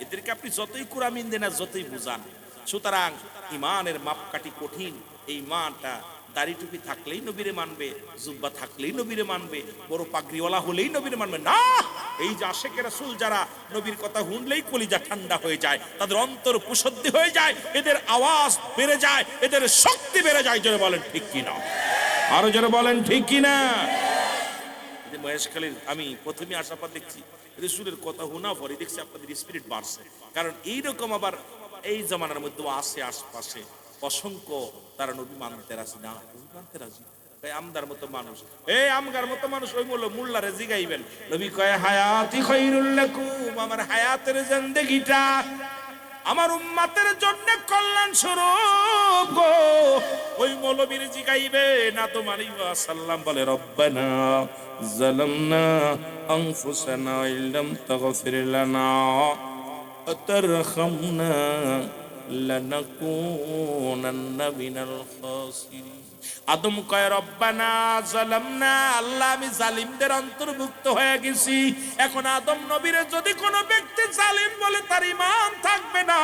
এদেরকে আপনি যতই কুরামিন দেন আর যতই বুঝান, সুতরাং ইমানের মাপকাঠি কঠিন। এই ইমানটা দাড়ি টুপি থাকলেই নবীরে মানবে, জুব্বা থাকলেই নবীরে মানবে, বড় পাগড়িওয়ালা হলেই নবীরে মানবে না। এই যে আশেকে রাসূল যারা নবীর কথা শুনলেই কলিজা ঠান্ডা হয়ে যায়, তাদের অন্তর কুশব্দ হয়ে যায়, এদের আওয়াজ বেড়ে যায়, এদের শক্তি বেড়ে যায়। জোরে বলেন ঠিক কিনা? আরো জোরে বলেন ঠিক কিনা? মহেশখালীর আমি প্রথমে আসার পর দেখছি রাসূলের কথা শোনা পরে দেখছি আপনাদের স্পিরিট বাড়ছে। কারণ এইরকম আবার এই জামানার মধ্যে আছে আশপাশে অসংখ্য তারা নবী মানতে রাজি না, মানতে রাজি। আমদার মতো মানুষ, এই আমগার মতো মানুষ ওই মোল্লারে জিগাইবেন, নবী কয় হায়াতি খায়রুল লাকুম, আমার হায়াতের জিন্দেগিটা আমার উম্মতের জন্য কল্যাণ স্বরূপ গো। ওই মৌলবীর জিগাইবে না তো মারিবা সাল্লাম বলে রব্বানা যালামনা আনফুসানা ইল্লাম তাগফির লানা ওয়া তারহামনা লানাকুনান্না মিনাল খাসিরিন। আদম কয় রব্বানা যালামনা, আল্লাহ আমি জালিমদের অন্তর্ভুক্ত হয়ে গেছি। এখন আদম নবীরে যদি কোনো ব্যক্তি জালিম বলে তার ঈমান থাকবে না,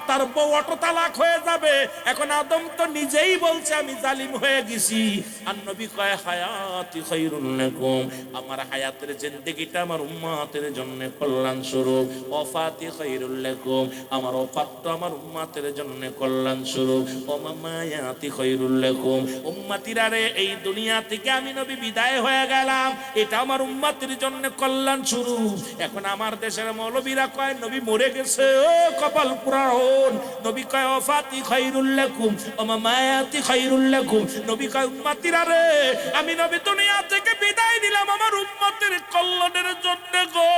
তার বউ অটো তালাক হয়ে যাবে। এখন আদম তো নিজেই বলছে আমি জালিম হয়ে গেছি। আর নবী কয় হায়াতি খায়রুল লাকুম, আমার হায়াতের জিন্দেগিটা আমার উম্মতের জন্য কল্যাণ স্বরূপ। ওয়াফাতি খায়রুল লাকুম, আমার ওফাতটা আমার উম্মতের জন্য কল্যাণ স্বরূপ। ওয়া মামায়াতি খায়রুল লাকুম, উম্মতিরা রে এই দুনিয়া থেকে আমি নবী বিদায় হয়ে গেলাম, এটা আমার উম্মতের জন্য কল্যাণ স্বরূপ। এখন আমার দেশের মৌলবীরা কয় নবী মরে গেছে, ও কপাল পুরাণ। নবী কয় ওয়াফাতি খায়রুল লাকুম ওয়া মামায়াতি খায়রুল লাকুম, নবী কয় উম্মতিরা রে আমি নবী দুনিয়া থেকে বিদায় নিলাম আমার উম্মতের কল্যাণের জন্য গো।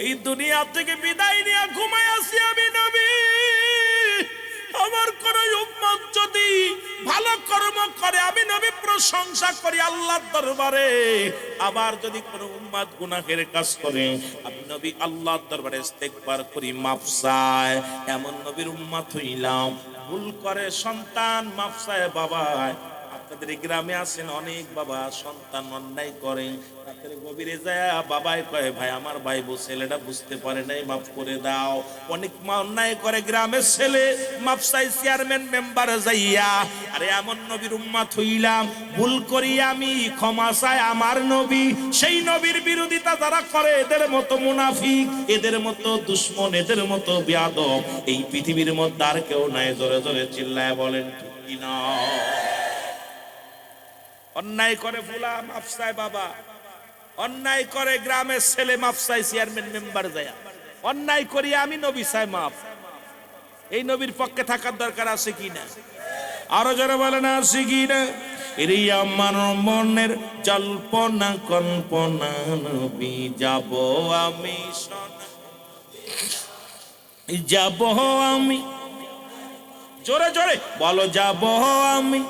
এই দুনিয়া থেকে বিদায় নিয়ে ঘুমায় আসি আমি নবী। আমার কোন উম্মত যদি ভালো কর্ম করে আমি নবী প্রশংসা করি আল্লাহর দরবারে। আবার যদি কোন উম্মত গুনাহের কাজ করে আমি নবী আল্লাহর দরবারে ইস্তেগফার করি, মাফ চাই। এমন নবীর উম্মত হইলাম। ভুল করে সন্তান মাফ চায় বাবায়। আপনাদের গ্রামে আছেন অনেক বাবা সন্তান অন্যায় করে, রাতের গভীরে যায় বাবাই কয় ভাই আমার ভাই ছেলেটা বুঝতে পারে নাই, মাফ করে দাও। অনেক মা অন্যায় করে, গ্রামের ছেলে মাফ চাই চেয়ারম্যান মেম্বার যাইয়া। আরে এমন নবীর উম্মত হইলাম, ভুল করি আমি ক্ষমা চাই আমার নবী। সেই নবীর বিরোধিতা যারা করে এদের মতো মুনাফিক, এদের মতো দুশমন, এদের মতো বেয়াদব এই পৃথিবীর মধ্যে আর কেউ নাই। জোরে জোরে চিল্লায় বলেন ঠিক কিনা? অন্যায় করে ফুলা মাফ চায় বাবা, অন্যায় করে গ্রামের ছেলে মাফ চাই চেয়ারম্যান মেম্বার যায়। অন্যায় করি আমি নবী চাই মাফ। এই নবীর পক্ষে থাকার দরকার আছে কিনা? আরো যারা বলে না আছে কিনা? এরই আমার মনের জল্পনা কল্পনা নবী যাব আমি যাব আমি, জোরে জোরে বলো যাব আমি।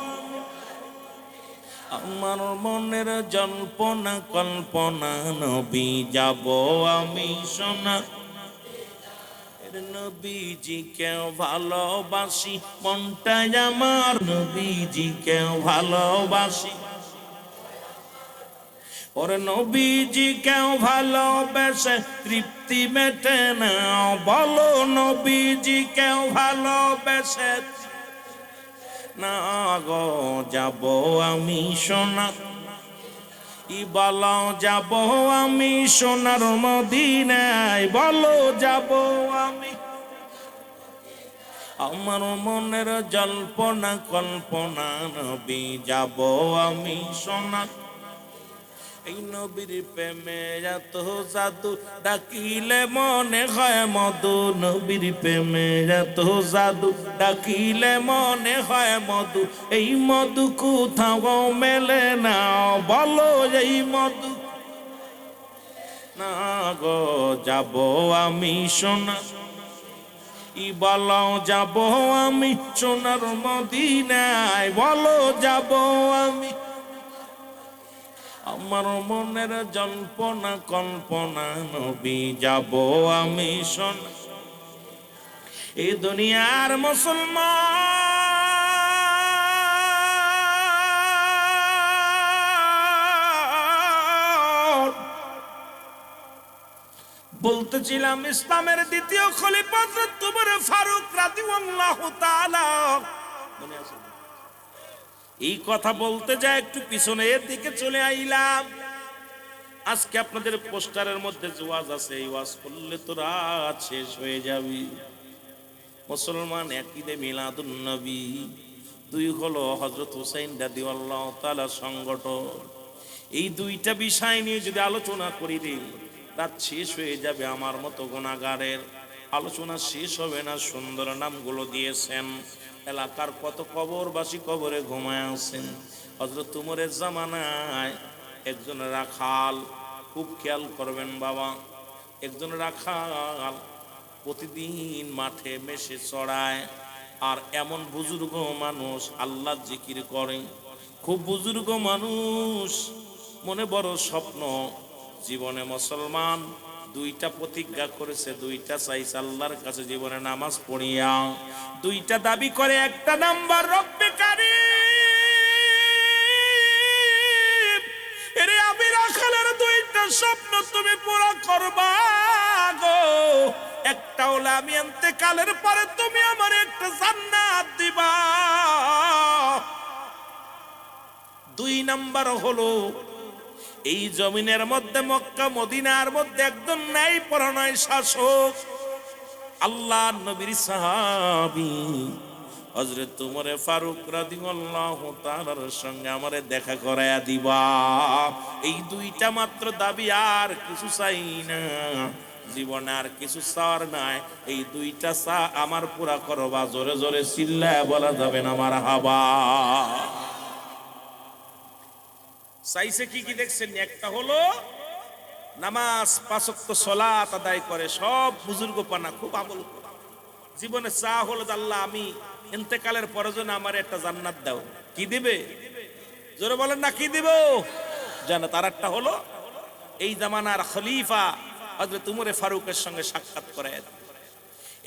আমার মনের জল্পনা কল্পনা নবী যাব আমি সোনা। নবীজি কেউ ভালোবাসি মনটাই আমার, নবীজি কেউ ভালোবাসি। ওরে নবীজি কেউ ভালোবেসে তৃপ্তি মেটে না, বলো নবীজি কেউ ভালোবেসে না গো। যাব আমি সোনা বলো, যাব আমি সোনার মদিনায়, বলো যাব আমি। আমার মনের জল্পনা কল্পনা নবী যাব আমি সোনা। এই নবীর প্রেমে এত জাদু ডাকিলে মনে হয় মধু, নবীর প্রেমে এত জাদু ডাকিলে মনে হয় মধু। এই মধু কোথাও মেলে না, বলো এই মধু না গো। যাব আমি সোনা বলো, যাব আমি সোনার মদিনায়, বলো যাব আমি। আমার মনের জল্পনা কল্পনা নবী যাব আমি সোনা। এই দুনিয়ার মুসলমান বলতেছিলাম ইসলামের দ্বিতীয় খলিফা হযরত ওমর ফারুক রাদিয়াল্লাহু তাআলা, মনে আছে? এই কথা বলতে যায় একটু পিছনের দিকে চলে আইলাম। আজকে আপনাদের পোস্টারের মধ্যে যে ওয়াজ আছে, এই ওয়াজ করলে তো রাত শেষ হয়ে যাবে। মুসলমান এক ঈদে মিলাদুন নবী, দুই হলো হযরত হুসাইন রাদিয়াল্লাহু তাআলা সংগঠন। এই দুইটা বিষয় নিয়ে যদি আলোচনা করি রে, রাত শেষ হয়ে যাবে। আমার মতো গুনাহগারের আলোচনা শেষ হবে না। সুন্দর নামগুলো দিয়েছেন, এলাকার কত কবরবাসী কবরে ঘুমায় আছেন। হযরত ওমরের জামানায় একজন রাখাল, খুব খেয়াল করবেন বাবা, একজন রাখাল প্রতিদিন মাঠে মেষে চড়ায়। আর এমন বুজুর্গ মানুষ আল্লাহ জিকির করে, খুব বুজুর্গ মানুষ, মনে বড় স্বপ্ন জীবনে। মুসলমান দুইটা প্রতিজ্ঞা করেছে, দুইটা চাইছে আল্লাহর কাছে জীবনে নামাজ পড়িয়া। দুইটা দাবি করে, একটা নাম্বার রব্বে কারীম, এরে আমি রাখালের দুইটা স্বপ্ন তুমি পুরা করবা গো। একটা হলো আমি ইন্তেকালের পরে তুমি আমার একটা জান্নাত দিবা। দুই নাম্বার হলো এই জমিনের মধ্যে মক্কা মদিনার মধ্যে একদম ন্যায় পরায়ণ শাসক, আল্লাহর নবীর সাহাবী হযরত ওমর ফারুক রাদিয়াল্লাহু তাআলার সঙ্গে আমারে দেখা করায়া দিবা। এই দুইটা মাত্র দাবি, আর কিছু চাই না জীবনে, আর কিছু চাওয়ার নাই। এই দুইটা চা আমার পুরা করবা। জোরে জোরে চিল্লায়া বলা যাবে না মারহাবা। চাইছে কি কি দেখছেন? একটা হলো নামাজ, পাঁচ ওয়াক্ত সালাত আদায় করে, সব বুজুর্গ পানা, খুব আমল করে। জীবনে চা হলো আল্লাহ আমি ইন্তেকালের পরে যেন আমার একটা জান্নাত দাও। কি দিবে? জোরে বলেন না, কি দিব? জান্নাত। আর একটা হলো এই জামানার খলিফা হযরত ওমর ফারুকের সঙ্গে সাক্ষাৎ করে।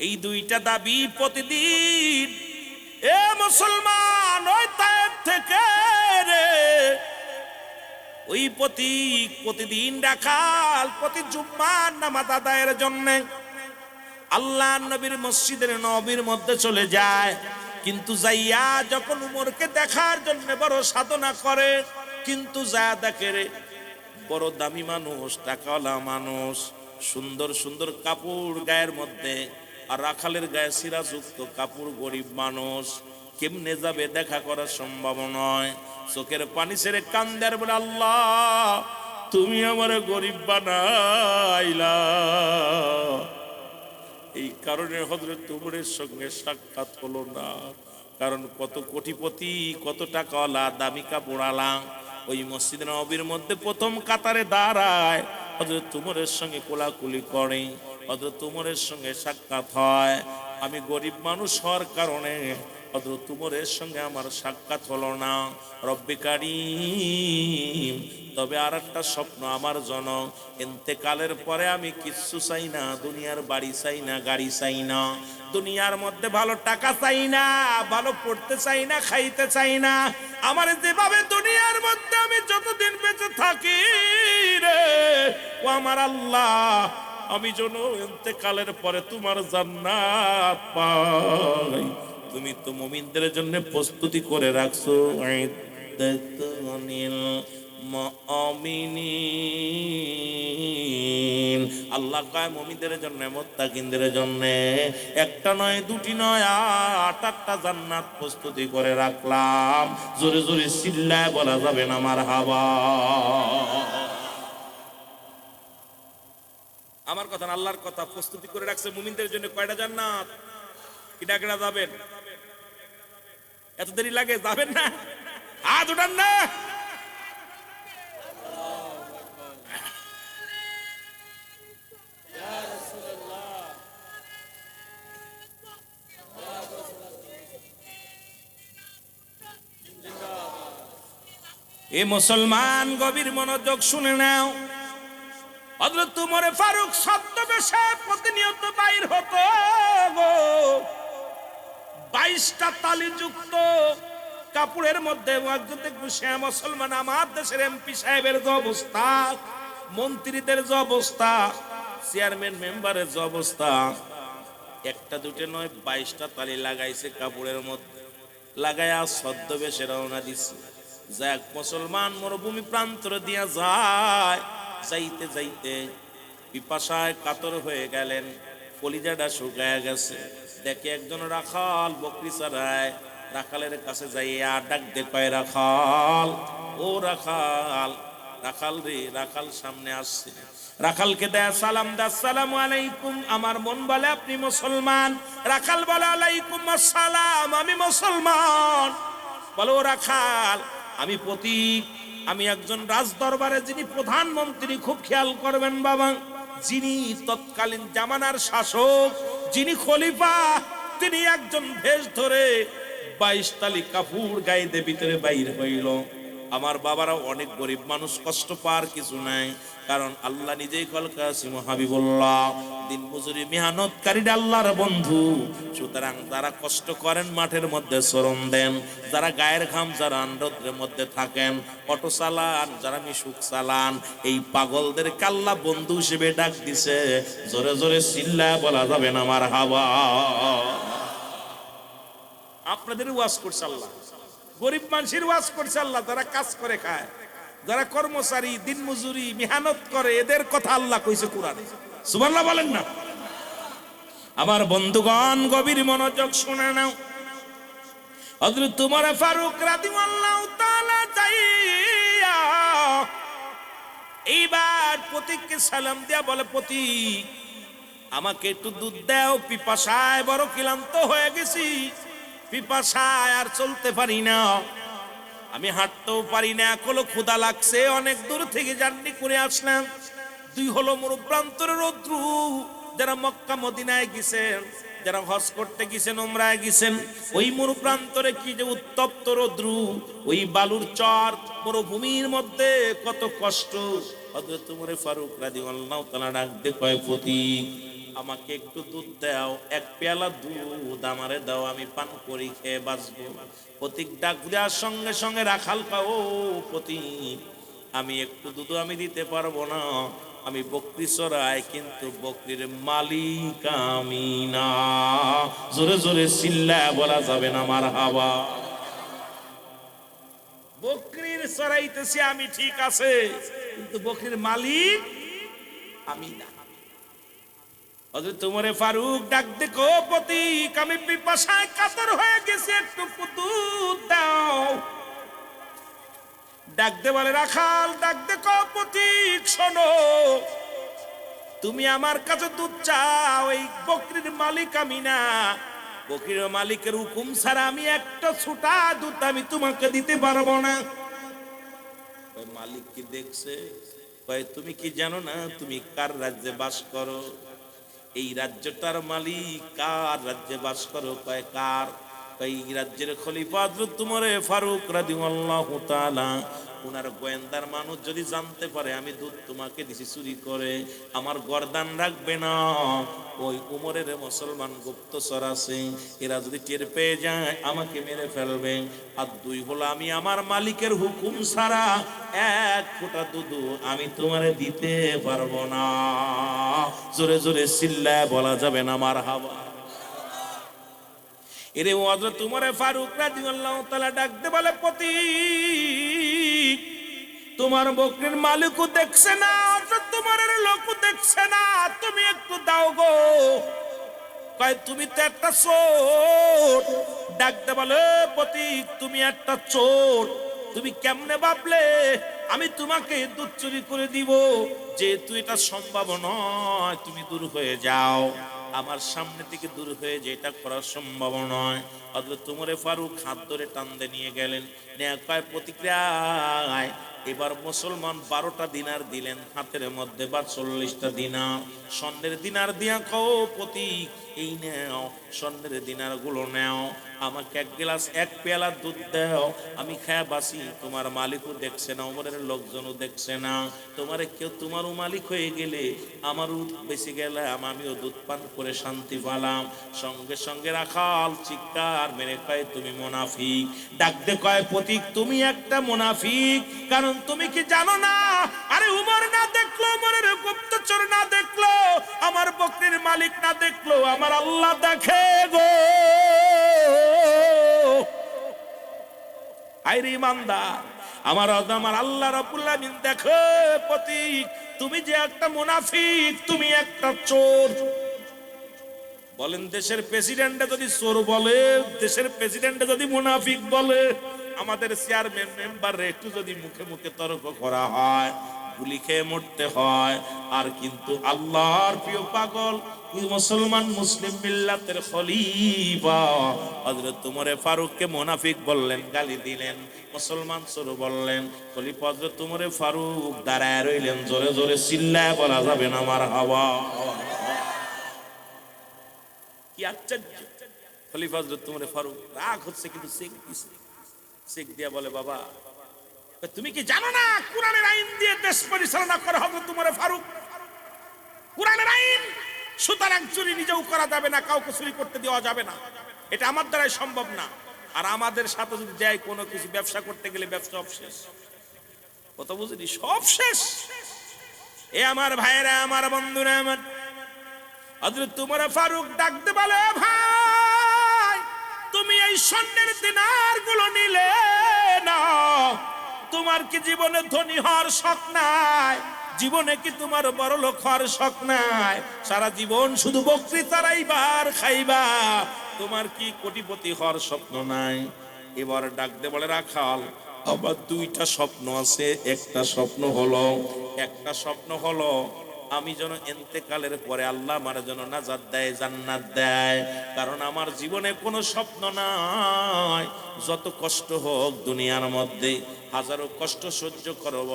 এই দুইটা দাবি প্রতিদিন এ মুসলমান ওই তায়েফ থেকে রে, ওই প্রতিদিন রাখাল প্রতি জুম্মার নামাজ আদায়ের জন্য আল্লাহ নবীর মসজিদের নববীর মধ্যে চলে যায়। কিন্তু যাইয়া যখন উমরকে দেখার জন্য বড় সাধনা করে, কিন্তু যা দেখে রে বড় দামি মানুষ, টাকাওয়ালা মানুষ, সুন্দর সুন্দর কাপড় গায়ের মধ্যে, আর রাখালের গায়ে সিরাযুক্ত কাপড়, গরিব মানুষ, কেমনে যাবে? দেখা করা সম্ভব নয়। চোখের পানি ছেড়ে কান্দে আর বলে, আল্লাহ তুমি আমারে গরিব বানাইলা। এই কারণে হযরত ওমরের সঙ্গে সাক্ষাৎ হলো না। কারণ কত কোটিপতি, কত টাকাওয়ালা, দামি কাপড়ওয়ালা ওই মসজিদ নববীর মধ্যে প্রথম কাতারে দাঁড়ায়, হযরত ওমরের সঙ্গে কোলাকুলি করে, হযরত ওমরের সঙ্গে সাক্ষাৎ হয়। আমি গরিব মানুষ হওয়ার কারণে হযরত ওমরের সঙ্গে আমার সাক্ষাৎ হলো না। রব্বে কারীম, তবে আর একটা স্বপ্ন আমার জন্য, ইন্তেকালের পরে আমি কিচ্ছু চাই না, দুনিয়ার বাড়ি চাই না, গাড়ি চাই না, দুনিয়ার মধ্যে ভালো টাকা চাই না, ভালো পড়তে চাই না, খাইতে চাই না। আমার যেভাবে দুনিয়ার মধ্যে আমি যতদিন বেঁচে থাকি রে ও আমার আল্লাহ, আমি যেন ইন্তেকালের পরে তোমার জান্নাত পাই। তুমি তো মুমিনদের জন্য প্রস্তুতি করে রাখছো। আল্লাহ কয় মুমিনদের জন্য, মুত্তাকিনদের জন্য একটা নয়, দুটি নয়, 8টা জান্নাত প্রস্তুতি করে রাখলাম। জোরে জোরে চিল্লায় বলা যাবে না মারহাবা। আমার কথা না, আল্লাহর কথা। প্রস্তুতি করে রাখছে মুমিনদের জন্য কয়টা জান্নাত? কিটা কিটা যাবেন? এত দেরি লাগে? যাবেন না? হাত উঠান না। এ মুসলমান গভীর মনোযোগ শুনে নাও। হযরত ওমর ফারুক ছদ্মবেশে প্রতিনিয়ত বাইর হতো গো। 22টা তালিযুক্ত কাপড়ের মধ্যে একজন দেখবো সে মুসলমান। আমার দেশের এমপি সাহেবের যে অবস্থা, মন্ত্রীদের যে অবস্থা, চেয়ারম্যান মেম্বারের যে অবস্থা, একটা দুটো নয় 22টা তালি লাগাইছে কাপড়ের মধ্যে, লাগায়া ছদ্মবেশে রওনা দিচ্ছে। যাক মুসলমান মরুভূমি প্রান্তরে দিয়া যায়, যাইতে যাইতে পিপাসায় কাতর হয়ে গেলেন, কলিজাটা শুকায় গেছে। দেখে একজন রাখাল বকরি চড়ায়, রাখালের কাছে যাইয়া ডাক দে কয়, রাখাল, ও রাখাল, রাখাল রে। রাখাল সামনে আসছে, রাখালকে দেয় সালাম, দা আসসালামু আলাইকুম। আমার মন বলে আপনি মুসলমান। রাখাল বলে আলাইকুম আসসালাম, আমি মুসলমান। বলো রাখাল, আমি প্রতীক, আমি একজন রাজ দরবারে যিনি প্রধানমন্ত্রী, খুব খেয়াল করবেন বাবা, যিনি তৎকালীন জামানার শাসক, যিনি খলিফা, তিনি একজন ভেষ ধরে 22 তালি কাপড় গাইতে ভিতরে বাইর হইল। আমার বাবারা অনেক গরিব মানুষ, কষ্ট পার কিছু নাই, কারণ আল্লাহ নিজেই কলকাসিম হাবিবুল্লাহ, দিন মজুরি মেহনতকারী আল্লাহর বন্ধু। সুতরাং যারা কষ্ট করেন, মাঠের মধ্যে শ্রম দেন, যারা গায়ের ঘাম যারা রৌদ্রের মধ্যে থাকেন, অটো চালান, যারা মিশুক চালান, এই পাগলদেরকে আল্লাহ বন্ধু হিসেবে ডাক দিছে। জোরে জোরে চিল্লায় বলা যাবে না মারহাবা। আপনাদের ওয়াজ করছে আল্লাহ, গরিব মানুষের ওয়াজ করছে আল্লাহ, যারা কাজ করে খায়, যারা কর্মচারী, দিন মজুরি মেহনত করে, এদের কথা আল্লাহ কইছে কোরআনে। সুবহানাল্লাহ বলেন না। আমার বন্ধুগণ, গভীর মনোযোগ শুনে নাও। হযরত উমর ফারুক রাদিয়াল্লাহু তাআলা যাইয়া এইবার প্রতীককে সালাম দিয়া বলে, প্রতীক আমাকে একটু দুধ দাও, পিপাসায় বড় ক্লান্ত হয়ে গেছি, পিপাসায় আর চলতে পারি না, আমি হাঁটতেও পারি না, এখনো ক্ষুধা লাগছে, অনেক দূর থেকে জার্নি করে আসলাম। দুই হলো মরুপ্রান্তরের রৌদ্র, যারা মক্কা মদিনায় গেছেন, যারা হজ করতে গেছেন, উমরায় গেছেন, ওই মরুপ্রান্তরে কি যে উত্তপ্ত রৌদ্র, ওই বালুর চর মরুভূমির মধ্যে কত কষ্ট। হযরত উমর ফারুক রাদিয়াল্লাহু তাআলা ডাক দিয়ে কয়, প্রতীক আমাকে একটু দুধ দাও, এক পেয়ালা দুধ আমারে দাও, আমি পান করি, খেয়ে বাঁচবো। প্রতীক ডাক দেওয়ার সঙ্গে সঙ্গে রাখাল কয়, ও প্রতীক, আমি একটু দুধ আমি দিতে পারবো না, আমি বকরি চড়াই, কিন্তু বকরির মালিক আমি না। জোরে জোরে চিল্লায় বলা যাবে না মারহাবা। বকরির চড়াইতেছি আমি, ঠিক আছে, কিন্তু বকরির মালিক আমি না। হযরত উমর ফারুক ডাক দেখো, প্রতীক আমি পিপাসায় কাতর হয়ে গেছি, একটু দুধ দাও। ডাক দে বলে, রাখাল ডাক দেখো, প্রতীক শোনো, তুমি আমার কাছে দুধ চাও, এই বকরির মালিক আমি না, বকরির মালিকের হুকুম ছাড়া আমি একটা ছোটা দুধ আমি তোমাকে দিতে পারবো না। মালিক কি দেখছে? তুমি কি জানো না তুমি কার রাজ্যে বাস করো? এই রাজ্যটার মালিক কার রাজ্যে বাস করো? কয় কার? এই রাজ্যের খলিফা হযরত উমর ফারুক রাদিয়াল্লাহু তাআলা। উনার গোয়েন্দার মানুষ যদি জানতে পারে আমি দুধ তোমাকে দিছি চুরি করে, আমার গর্দান রাখবে না। ওই উমরের মুসলমান গুপ্তচর আছে, এরা যদি টের পেয়ে যায় আমাকে মেরে ফেলবে। আর দুই হলো, আমি আমার মালিকের হুকুম ছাড়া এক ফোঁটা দুধ আমি তোমারে দিতে পারবো না। জোরে জোরে চিল্লায় বলা যাবে না মারহাবা। এরে হযরত উমর ফারুক রাদিয়াল্লাহু তাআলা ডাকতে বলে, প্রতীক তোমার বকরির মালিকও দেখছে না, তোমার লোকও দেখছে না, তুমি একটু দাও গো। কয় তুমি তো একটা চোর। ডাকতে বলে, প্রতীক তুমি একটা চোর, তুমি কেমনে ভাবলে আমি তোমাকে দুধ চুরি করে দিব? যেহেতু এটা সম্ভব নয়, তুমি দূর হয়ে যাও, আমার সামনে থেকে দূর হয়ে যে এটা করা সম্ভব নয়। হযরত উমর ফারুক হাত ধরে টানতে নিয়ে গেলেন। কয় প্রতিক্রিয়ায় এবার মুসলমান 12টা দিনার দিলেন, হাতের মধ্যে বা 40টা দিনার স্বর্ণের দিনার দিয়া কও, প্রতীক এই নেও স্বর্ণের দিনার গুলো নেও, আমাকে এক গ্লাস এক পেয়ালা দুধ দাও, আমি খায়া বাসি। তোমার মালিকও দেখছে না, উমরের লোকজনও দেখছে না, তোমারে কেউ তোমারও মালিক হয়ে গেলে আমারও বেঁচে গেলাম, আমিও দুধ পান করে শান্তি পেলাম। সঙ্গে সঙ্গে রাখাল চিৎকার মেরে কয়, তুমি মুনাফিক। ডাকতে কয়, প্রতীক তুমি একটা মুনাফিক, কারণ তুমি কি জানো না? আরে উমর না দেখলো, উমরের গুপ্তচর না দেখলো, মালিক না দেখলো আমার আল্লাহ দেখে গো। আইরে ইমানদার, আমার আল্লাহ রাব্বুল আলামিন দেখো প্রতীক, তুমি যে একটা মুনাফিক, তুমি একটা চোর। বলেন দেশের প্রেসিডেন্টে যদি চোর বলে, দেশের প্রেসিডেন্টে যদি মুনাফিক বলে, আমাদের চেয়ারম্যান মেম্বার একটু যদি মুখে মুখে তর্ক করা হয়, গুলি খেয়ে মরতে হয়। আর কিন্তু আল্লাহর প্রিয় পাগল মুসলমান মুসলিম মিল্লাতের খলিফা হযরত ওমর ফারুককে মুনাফিক বললেন, গালি দিলেন, মুসলমান চোর বললেন। খলিফা হযরত ওমর ফারুক দাঁড়ায় রইলেন, জোরে জোরে চিল্লায় বলা যাবে না মারহাবা। কি আশ্চর্য! খলিফা হযরত ওমর ফারুক রাগ হচ্ছে কিন্তু চেক দিছে। চেক দিয়া বলে, বাবা তুমি কি জানো না কোরআনের আইন দিয়ে দেশ পরিচালনা করে হযরত ওমর ফারুক? কোরআনের আইন, সুতরাং চুরি নিজেও করা যাবে না, কাউকে চুরি করতে দেওয়া যাবে না, এটা আমার দ্বারাই সম্ভব না। আর আমাদের সাথে যদি যাই কোনো কিছু ব্যবসা করতে গেলে ব্যবসা সব শেষ, কথা বুঝলি, সব শেষ। এ আমার ভাইরা, আমার বন্ধুরা, আমার হযরত ওমর ফারুক ডাকতে বলে, ভাই তুমি এই স্বর্ণের দিনার গুলো নিলে না, তোমার কি জীবনে ধনী হওয়ার শখ নাই? জীবনে কি তোমার বড় লোক হওয়ার শখ নাই? সারা জীবন শুধু বকরি চড়াইবার খাইবা, তোমার কি কোটিপতি হওয়ার স্বপ্ন নাই? এবার ডাকতে বলে, রাখাল আবার দুইটা স্বপ্ন আছে। একটা স্বপ্ন হলো আমি যেন ইন্তেকালের পরে আল্লাহ আমার যেন নাজাত দেয়, জান্নাত দেয়। কারণ আমার জীবনে কোনো স্বপ্ন নাই। যত কষ্ট হোক দুনিয়ার মধ্যে, হাজারো কষ্ট সহ্য করব,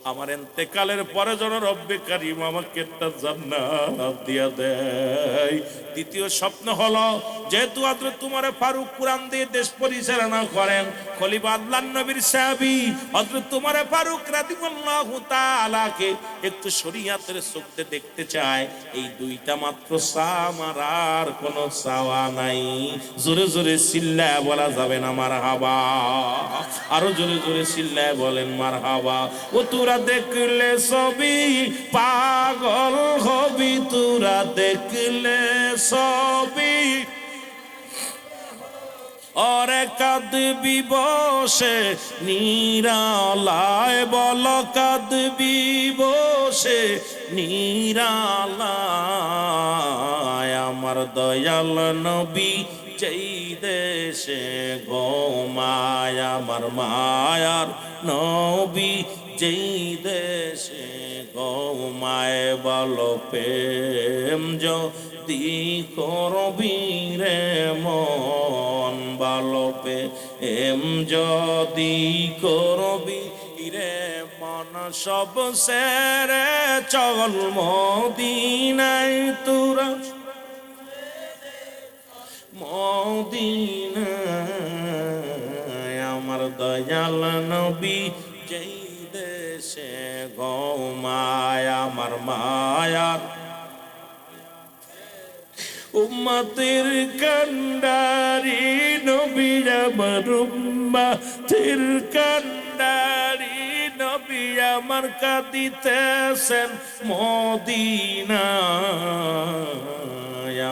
আমার ইন্তেকালের পরে যেন রব্বে কারীম আমাকে একটা জান্নাত দিয়া দেয়। দ্বিতীয় স্বপ্ন হলো, যেহেতু হযরত ওমর ফারুক কুরআন দিয়ে দেশ পরিচালনা করেন, খলিফা আল্লাহর নবীর সাহাবী হযরত ওমর ফারুক রাদিয়াল্লাহু তাআলাকে একটু শরীয়তের চোখে দেখতে চায়। এই দুইটা মাত্র আমার আর কোনো চাওয়া নাই। জোরে জোরে চিল্লায় বলা যাবে না মারহাবা? আরো জোরে জোরে চিল্লায় বলেন মারহাবা। ও তোরা দেখলে ছবি পাগল হবি, তোরা দেখলে ছবি ওরে কাঁদবি বসে নিরালায়, বল কাঁদবি বসে নিরালায়। আমার দয়াল নবী যেই দেশে ঘুমায়, আমার মায়ার নবী যেই দেশে ঘুমায়, বলো প্রেম যদি করবি রে মন, বলো প্রেম যদি করবি রে মন, সব সেরে চল মদিনায় তোরা, মদিনায়। আমার দয়াল নবী যেই দেশে ঘুমায়, আমার মায়ার উম্মতের কান্ডারি নবী, আমার উম্মতের কান্ডারি নবী, আমার কাঁদিতেছেন মদিনায়।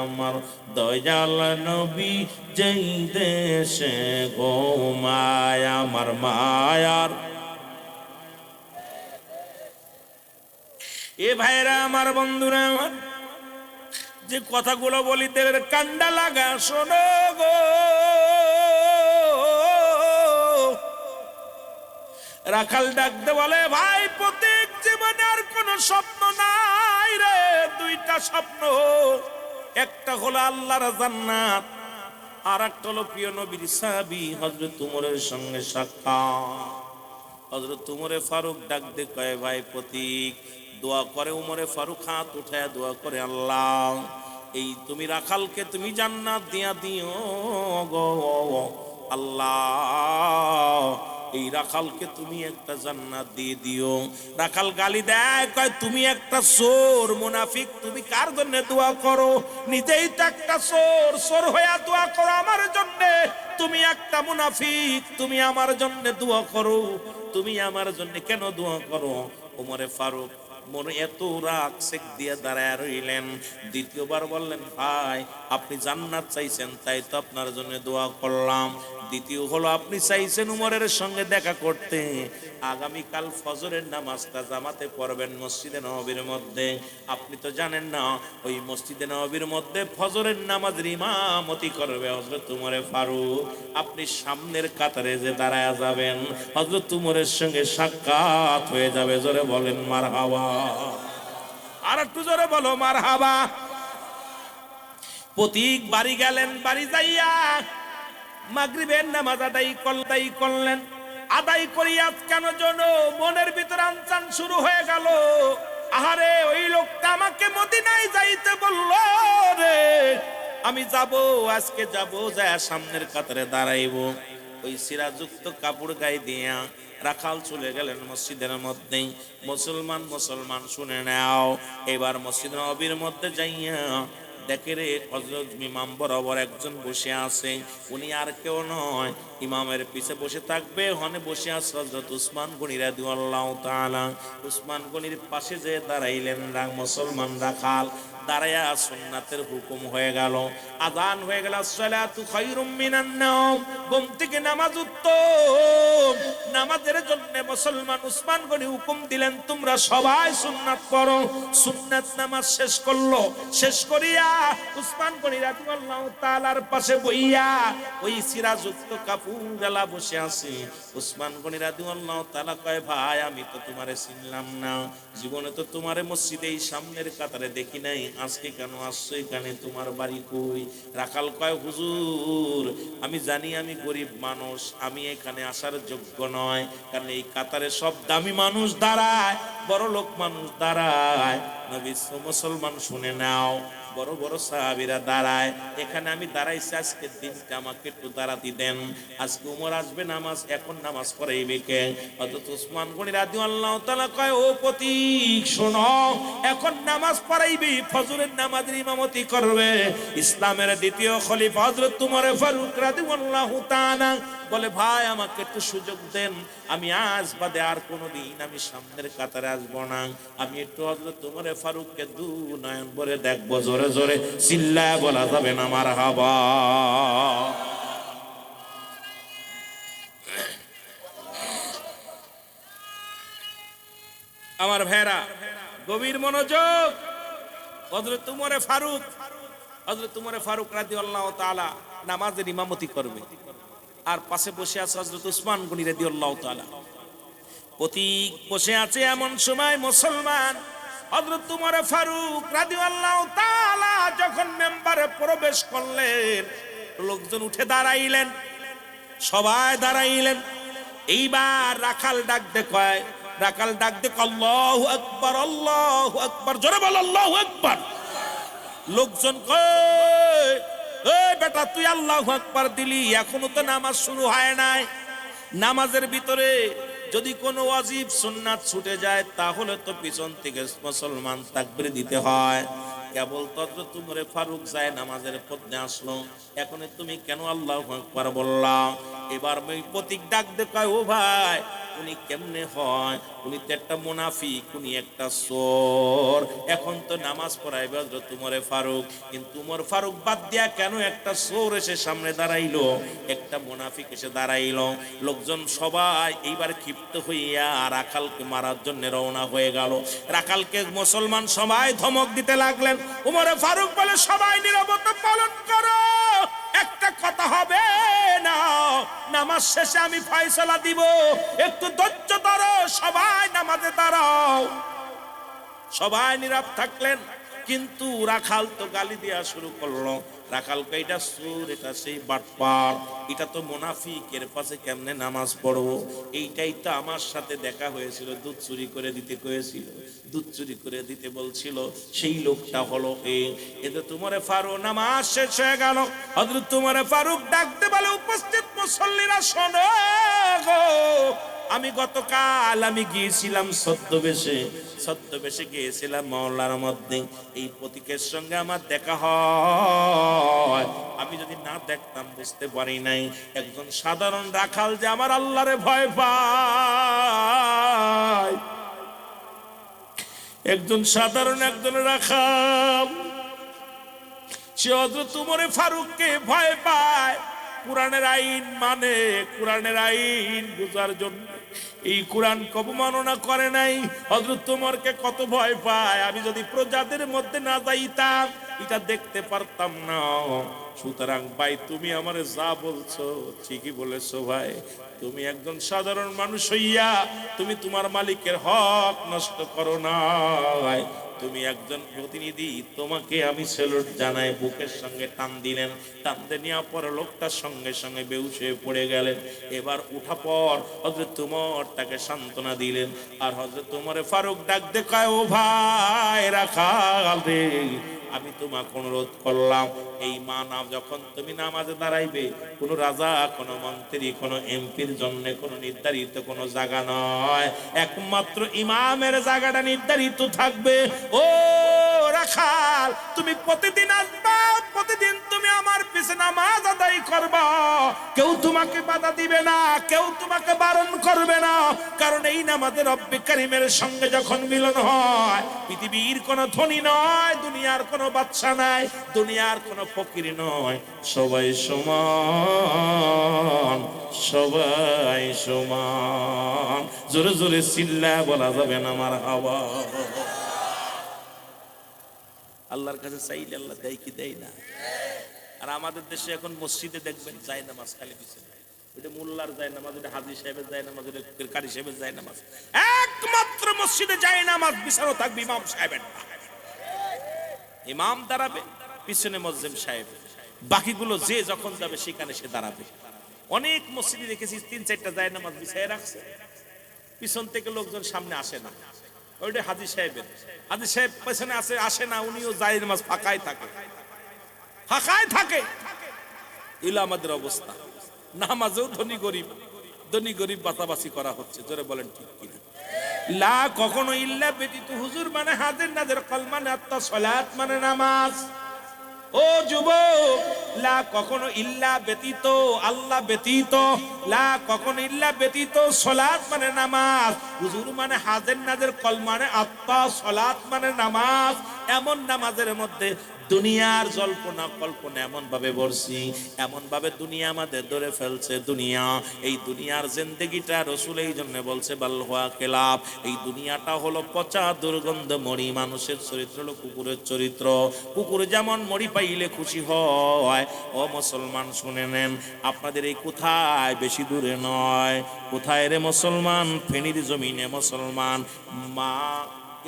আমার দয়াল নবী যেই দেশে ঘুমায়, আমার মায়ার। এ ভাইরা, আমার বন্ধুরা, আমার যে কথাগুলো বলি দেবের কান্ডা লাগা শোনো গো। রাখাল ডাকতে বলে, ভাই প্রত্যেক জীবনে আর কোন স্বপ্ন নাই রে, দুইটা স্বপ্ন। একটা হলো আল্লাহর জান্নাত, আর একটা হলো প্রিয় নবীর সাহাবী হযরত ওমরের সঙ্গে সাক্ষাৎ। হযরত ওমর ফারুক ডাকতে কয়, ভাই প্রতীক দোয়া করে। ওমরে ফারুক হাত উঠায় দোয়া করে, আল্লাহ এই তুমি রাখালকে তুমি জান্নাত দিয়া দিও গো আল্লাহ, এই রাখালকে তুমি একটা জান্নাত দিয়ে দিও। রাখাল গালি দেয়, কয় তুমি একটা চোর মুনাফিক, তুমি কার জন্য দোয়া করো? নিজেই তো একটা চোর, চোর হইয়া দোয়া করো আমার জন্য। তুমি একটা মুনাফিক, তুমি আমার জন্য দোয়া করো, তুমি আমার জন্য কেন দোয়া করো? ওমরে ফারুক মনে এত রাগ সেক দিয়ে দাঁড়ায় রইলেন। দ্বিতীয়বার বললেন, ভাই আপনি জান্নাত চাইছেন, তাই তো আপনার জন্য দোয়া করলাম। দ্বিতীয় হলো, আপনি চাইছেন উমরের সঙ্গে দেখা করতে, আগামীকাল ফজরের নামাজটা জামাতে পড়বেন মসজিদে নববীর মধ্যে। আপনি তো জানেন না, ওই মসজিদে নববীর মধ্যে ফজরের নামাজের ইমামতি করবে হযরত উমরে ফারুক। আপনি সামনের কাতারে যে দাঁড়ায় যাবেন, হযরত উমরের সঙ্গে সাক্ষাৎ হয়ে যাবে। জোরে বলেন মারহাবা। আর একটু জোরে বলো মারহাবা। প্রতীক বাড়ি গেলেন, বাড়ি যাইয়া মাগরিবের নামাজ আদায় করলেন। আদায় করিয়া কেন যেন মনের ভিতর আনচান শুরু হয়ে গেল, আহারে ওই লোকটা আমাকে মদিনায় যাইতে বললো রে, আমি যাব, আজকে যাব, যায় সামনের কাতারে দাঁড়াইবো। ওই সিরাযুক্ত কাপড় গায়ে দিয়া রাখাল চলে গেলেন মসজিদের মধ্যে। মুসলমান শুনে নাও, এবার মসজিদ নববীর মধ্যে যাইয়া দেখে রে হযরত ইমাম বরাবর একজন বসে আছে। উনি আর কেউ নয়, ইমামের পিছে বসে থাকবে হনে বসে আছে হযরত উসমান গনি রাদিয়াল্লাহু তাআলা। উসমান গনির পাশে যে দাঁড়াইলেন মুসলমান রাখাল, দাঁড়ায়া সুন্নাতের হুকুম হয়ে গেল, আযান হয়ে গেল, আসসালাতু খায়রুম মিনান নাওম, ঘুম থেকে নামাজ উত্তম। নামাজের জন্য মুসলমান উসমান গনি হুকুম দিলেন, তোমরা সবাই সুন্নাত পড়ো। সুন্নাত নামাজ শেষ করলো, শেষ করিয়া উসমান গনি রাদিয়াল্লাহু তাআলার পাশে বইয়া ওই সিরাযুক্ত কাপুরওয়ালা বসে আছে। উসমান গনি রাদিয়াল্লাহু তাআলা কয়, ভাই আমি তো তোমারে চিনলাম না, জীবনে তো তোমারে মসজিদে এই সামনের কাতারে দেখি নাই, আজকে কেন আসছো এখানে, তোমার বাড়ি কই? রাখাল কয়, হুজুর আমি জানি আমি গরিব মানুষ, আমি এখানে আসার যোগ্য নয়, কারণ এই কাতারে সব দামি মানুষ দাঁড়ায়, বড় লোক মানুষ দাঁড়ায়। নবী মুসলমান শুনে নাও, বড় বড় সাহাবীরা দাঁড়ায়, এখানে আমি দাঁড়াইছি, আজকের দিনটা আমাকে একটু দাঁড়াতে দেন। আজকে উমর আসবে, নামাজ এখন নামাজ পড়াইবে কে? হযরত উসমান গনি রাদিয়াল্লাহু তাআলা কয়, ও প্রতীক শোনো, এখন নামাজ পড়াইবে, ফজরের নামাজের ইমামতি করবে ইসলামের দ্বিতীয় খলিফা হযরত উমর ফারুক রাদিয়াল্লাহু তাআলা। বলে, ভাই আমাকে একটু সুযোগ দেন, আমি আজ বাদে আর কোনোদিন আমি সামনের কাতারে আসবো না, আমি একটু হযরত উমর ফারুককে দু নয়ন ভরে দেখবো। জোরে জোরে চিল্লায় বলা যাবে না মারহাবা। আমার ভাইরা গভীর মনোযোগ। হযরত উমর ফারুক রাদিয়াল্লাহু তাআলা নামাজের ইমামতি করবে, আর পাশে বসে আছে হযরত উসমান গনি রাদিয়াল্লাহু তাআলা। প্রতীক বসে আছে, এমন সময় মুসলমান হযরত উমর ফারুক রাদিয়াল্লাহু তাআলা যখন মেম্বারে প্রবেশ করলেন, লোকজন উঠে দাঁড়াইলেন, সবাই দাঁড়াইলেন। এইবার রাখাল ডাক দে কয়, আল্লাহু আকবার, আল্লাহু আকবার, জোরে বল আল্লাহু আকবার। লোকজন কয়, এই বেটা তুই আল্লাহু আকবার দিলি, এখনো তো নামাজ শুরু হয় নাই। নামাজের ভিতরে যদি কোনো ওয়াজিব সুন্নাত ছুটে যায়, তাহলে তো পিছন থেকে মুসলমান তাকবীর দিতে হয়। কেবল হযরত উমর ফারুক যায় নামাজের পথে আসলো, এখন তুমি কেন আল্লাহু আকবার বললা? এবার ওই প্রতীক ডাক দে কয়, ও ভাই উনি কেমনে হয়, উনি তো একটা মুনাফিক, উনি একটা চোর, এখন তো নামাজ পড়াইবে হযরত উমর ফারুক, কিন্তু উমর ফারুক বাদ দিয়া কেন একটা চোর এসে সামনে দাঁড়াইলো, একটা মুনাফিক এসে দাঁড়াইলো। লোকজন সবাই এইবার ক্ষিপ্ত হইয়া রাখালকে মারার জন্য রওনা হয়ে গেল। রাখালকে মুসলমান সবাই ধমক দিতে লাগলেন। উমর ফারুক বলে, সবাই নীরবতা পালন করো, একটা কথা হবে না, নামাজ শেষে আমি ফয়সালা দিব, একটু ধৈর্য ধরো, সবাই নামাজে দাঁড়াও। সবাই নীরব থাকলেন, কিন্তু রাখাল তো গালি দেওয়া শুরু করলো। রাখালকে, এটা সুর, এটা সেই বাটপার, এটা তো মুনাফিকের পাশে কেমনে নামাজ পড়বো? এইটাই তো আমার সাথে দেখা হয়েছিল, দুধ চুরি করে দিতে কয়েছিল, দুধ চুরি করে দিতে বলছিল, সেই লোকটা হলো এতে তোমার ফারুক। নামাজ শেষ হয়ে গেল, হযরত উমর ফারুক ডাকতে বলে, উপস্থিত মুসল্লিরা শোনো গো, আমি গতকাল আমি গিয়েছিলাম ছদ্মবেশে গিয়েছিলাম মহল্লার মধ্যে, এই প্রতীকের সঙ্গে আমার দেখা হয়, আমি যদি না দেখতাম বুঝতে পারি নাই একজন সাধারণ রাখাল যে আমার আল্লাহরে ভয় পায়। একজন সাধারণ একজন রাখাল, সে হযরত উমরে ফারুককে ভয় পায়। কোরআনের আইন মানে, কোরআনের আইন বুঝার জন্য এই কোরআন অবমাননা করে নাই। হযরত উমরকে কত ভয় পায়। আমি যদি প্রজাদের মধ্যে না যাইতাম এটা দেখতে পারতাম না। সুতরাং ভাই, তুমি আমারে যা বলছো ঠিকই বলেছো ভাই। তুমি একজন সাধারণ মানুষ হইয়া তুমি তোমার মালিকের হক নষ্ট করো না। তুমি একজন প্রতিনিধি, তোমাকে আমি স্যালুট জানাই। বুকের সঙ্গে টান দিলেন, টান দিয়ে নেওয়ার পর লোকটার সঙ্গে সঙ্গে বেহুশ হয়ে পড়ে গেলেন। এবার উঠা পর হযরত উমর তাকে সান্ত্বনা দিলেন। আর হযরত উমরে ফারুক ডাক দেখায়, ও ভাই রাখাল রে, আমি তোমাকে অনুরোধ করলাম, এই মানাব যখন তুমি নামাজে দাঁড়াইবে, কোন রাজা, কোন মন্ত্রী, কোন এমপির জন্য কোন নির্ধারিত কোন জায়গা নয়, একমাত্র ইমামের জায়গাটা নির্ধারিত থাকবে। ও রাখাল, তুমি প্রতিদিন আসবা, প্রতিদিন তুমি আমার পিছে নামাজ আদায় করবা। কেউ তোমাকে বাধা দিবে না, কেউ তোমাকে বারণ করবে না। কারণ এই নামাজের রব্বে কারীমের সঙ্গে যখন মিলন হয়, পৃথিবীর কোন ধনী নয়, দুনিয়ার কোন বাদশা নাই, দুনিয়ার কোন ফকির নয়, সবাই সমান, সবাই সমান। জোরে জোরে চিল্লা বলা যাবে না মারহাবা। আল্লাহর কাছে চাইলে আল্লাহ দেয় কি দেয় না? আর আমাদের দেশে এখন মসজিদে দেখবেন যায় নামাজ খালি পিছনে, ওটা মোল্লার যায় নামাজ, ওটা হাজী সাহেবের যায় নামাজ, ওটা কারি সাহেবের যায় নামাজ। একমাত্র মসজিদে যায় নামাজ বিছানো থাকবে ইমাম সাহেবের। ইমাম দাঁড়াবে, পিছনে মুয়াজ্জিম সাহেব, বাকিগুলো যে যখন যাবে সেখানে সে দাঁড়াবে। অনেক মসজিদে দেখেছি 3-4টা যায় নামাজ বিছায় রাখছে, পিছন থেকে লোকজন সামনে আসে না। ওইটা হাজী সাহেবের, হাজী সাহেব পেছনে আসে না, উনিও যায় নামাজ ফাঁকায় থাকে, ফাঁকায় থাকে। এলো আমাদের অবস্থা। নামাজেও ধনী গরিব, ধনী গরিব বাতাবাসি করা হচ্ছে। জোরে বলেন ঠিক কিনা? লা কখনো ইল্লা ব্যতীত, হুজুর মানে হাজির নাজির, কল মানে আত্মা, সালাত মানে নামাজ। ও যুবক, লা কখনো ইল্লা ব্যতীত, আল্লাহ ব্যতীত, লা কখনো ইল্লা ব্যতীত, সালাত মানে নামাজ, হুজুর মানে হাজির নাজির, কল মানে আত্মা, সালাত মানে নামাজ। এমন নামাজের মধ্যে দুনিয়ার জল্পনা কল্পনা এমন ভাবে বলছি, এমন ভাবে দুনিয়া আমাদের ধরে ফেলছে। দুনিয়া, এই দুনিয়ার জিন্দেগিটা রাসূল এই জন্য বলছে বাল হুয়া কিলাব, এই দুনিয়াটা হলো পচা দুর্গন্ধ মরি। মানুষের চরিত্র হলো কুকুরের চরিত্র। কুকুর যেমন মরি পাইলে খুশি হয়, ও মুসলমান শুনে নেন, আপনাদের এই কোথায়, বেশি দূরে নয়, কোথায় রে মুসলমান, ফেনীর জমিনে মুসলমান মা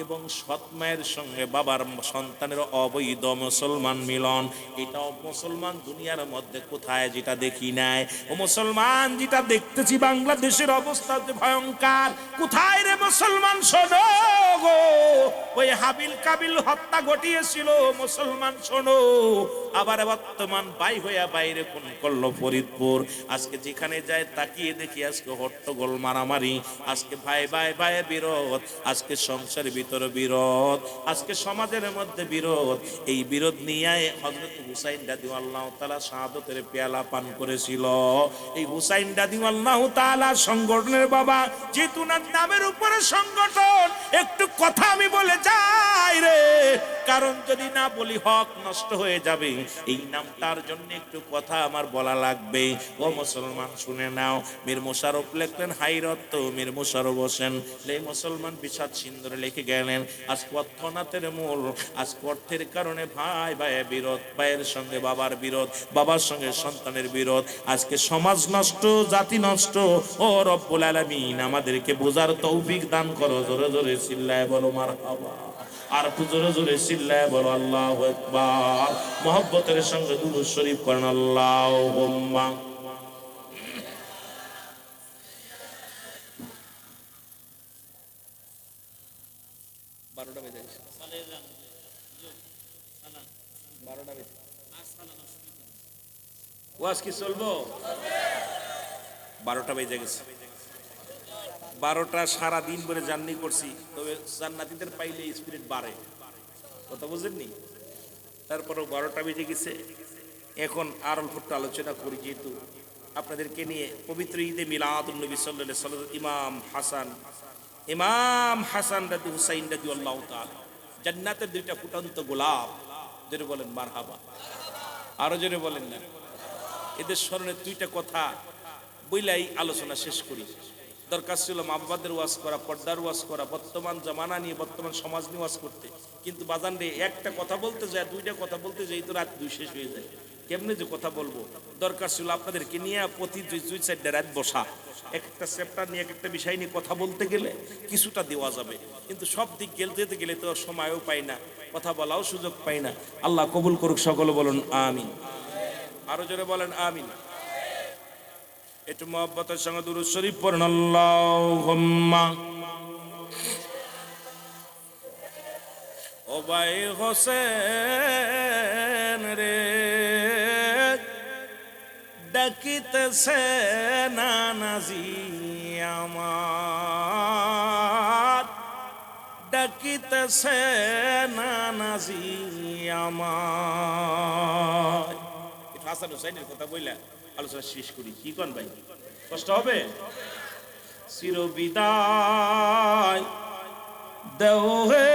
এবং সৎ মায়ের সঙ্গে বাবার সন্তানের অবৈধ মুসলমান মিলন, এটাও মুসলমান দুনিয়ার মধ্যে কোথায়, যেটা দেখি নাই। ও মুসলমান, যেটা দেখতেছি বাংলাদেশের অবস্থা যে ভয়ঙ্কর, কোথায় রে মুসলমান? শোনো গো, ওই হাবিল কাবিল হত্যা ঘটিয়েছিল মুসলমান, শোনো। আবার বর্তমান বাই হইয়া বাইরে কোন করলো ফরিদপুর। আজকে যেখানে যায় তাকিয়ে দেখি আজকে হট্টগোল মারামারি, আজকে ভাই ভাই ভাই বিরোধ, আজকে সংসারের ভিতরে বিরোধ, আজকে সমাজের মধ্যে বিরোধ। এই বিরোধ নিয়ে হযরত হুসাইন রাদিয়াল্লাহু তাআলা শাহাদাতের পেয়ালা পান করেছিল। এই হুসাইন রাদিয়াল্লাহু তাআলা সংগঠনের বাবা, যেহেতু নামের উপরে সংগঠন, একটু কথা আমি বলে যাই রে, কারণ যদি না বলি হক নষ্ট হয়ে যাবে। এই নামটার জন্য একটু কথা আমার বলা লাগবে। ও মুসলমান শুনে নাও, মীর মোশাররফ লিখলেন হাইরত, মীর মোশাররফ হোসেন এই মুসলমান বিষাদ সিন্ধুরে লিখে গেলেন, আজ অর্থনাথের মূল, আজ অর্থের কারণে ভাই ভাইয়ের বিরোধ, ভাইয়ের সঙ্গে বাবার বিরোধ, বাবার সঙ্গে সন্তানের বিরোধ, আজকে সমাজ নষ্ট, জাতি নষ্ট। ও রব্বুল আলামিন আমাদেরকে বোঝার তৌফিক দান করো। জোরে জোরে চিল্লায় বলো মারহাবা। আর জোরে জোরে চিল্লায় বলো আল্লাহু আকবার। মুহাব্বতের সঙ্গে দুরূদ শরীফ পড়েন আল্লাহুম্মা। ওয়াজ কি চলবো? 12টা বেজে গেছে। 12টা সারা দিন ধরে জার্নি করছি, তবে জান্নাতীদের পাইলে স্পিরিট বাড়ে, কথা বুঝেননি? তারপরে 12টা বেজে গেছে। এখন আর অল্প একটু আলোচনা করি, যেহেতু আপনাদেরকে নিয়ে পবিত্র ঈদে মিলাদুন নবী সাল্লাল্লাহু আলাইহি ওয়াসাল্লাম ইমাম হাসান ইমাম হাসান রাদি হুসাইন রাদিয়াল্লাহু তাআলা জান্নাতের দুইটা ফুটন্ত গোলাপ। জোরে বলেন মারহাবা, আরো জোরে বলেন না। এদের স্মরণে দুইটা কথা বইলাই আলোচনা শেষ করি। দরকার ছিল মা বাবাদের ওয়াজ করা, পর্দার ওয়াজ করা, বর্তমান জামানা নিয়ে, বর্তমান সমাজ নিয়ে ওয়াজ করতে, কিন্তু বাজান রে একটা কথা বলতে যায়, দুইটা কথা বলতে যাই তো রাত দুই শেষ হয়ে যায়। কেমনে যে কথা বলবো, দরকার ছিল আপনাদেরকে নিয়ে প্রতি দুই চারটা রাত বসা, একটা চ্যাপ্টার নিয়ে একটা বিষয় নিয়ে কথা বলতে গেলে কিছুটা দেওয়া যাবে, কিন্তু সব দিক গেলতে গেলে তো সময়ও পাই না, কথা বলাও সুযোগ পাই না। আল্লাহ কবুল করুক, সকলে বলুন আমিন। আরো জোরে বলেন আমিন। একটু মহব্বতের সঙ্গে দুরূদ শরীফ পড়ুন। আল্লাহুম্মা ও ভাই হোসেন রে, ডাকিতেছে নানাজি আমার, ডাকিতেছে নানাজি আমার। একটু হাসান হুসাইনের কথা বললা আলোচনা শেষ করি। কি কোন ভাই, কষ্ট হবে? চির বিদায় দেও হে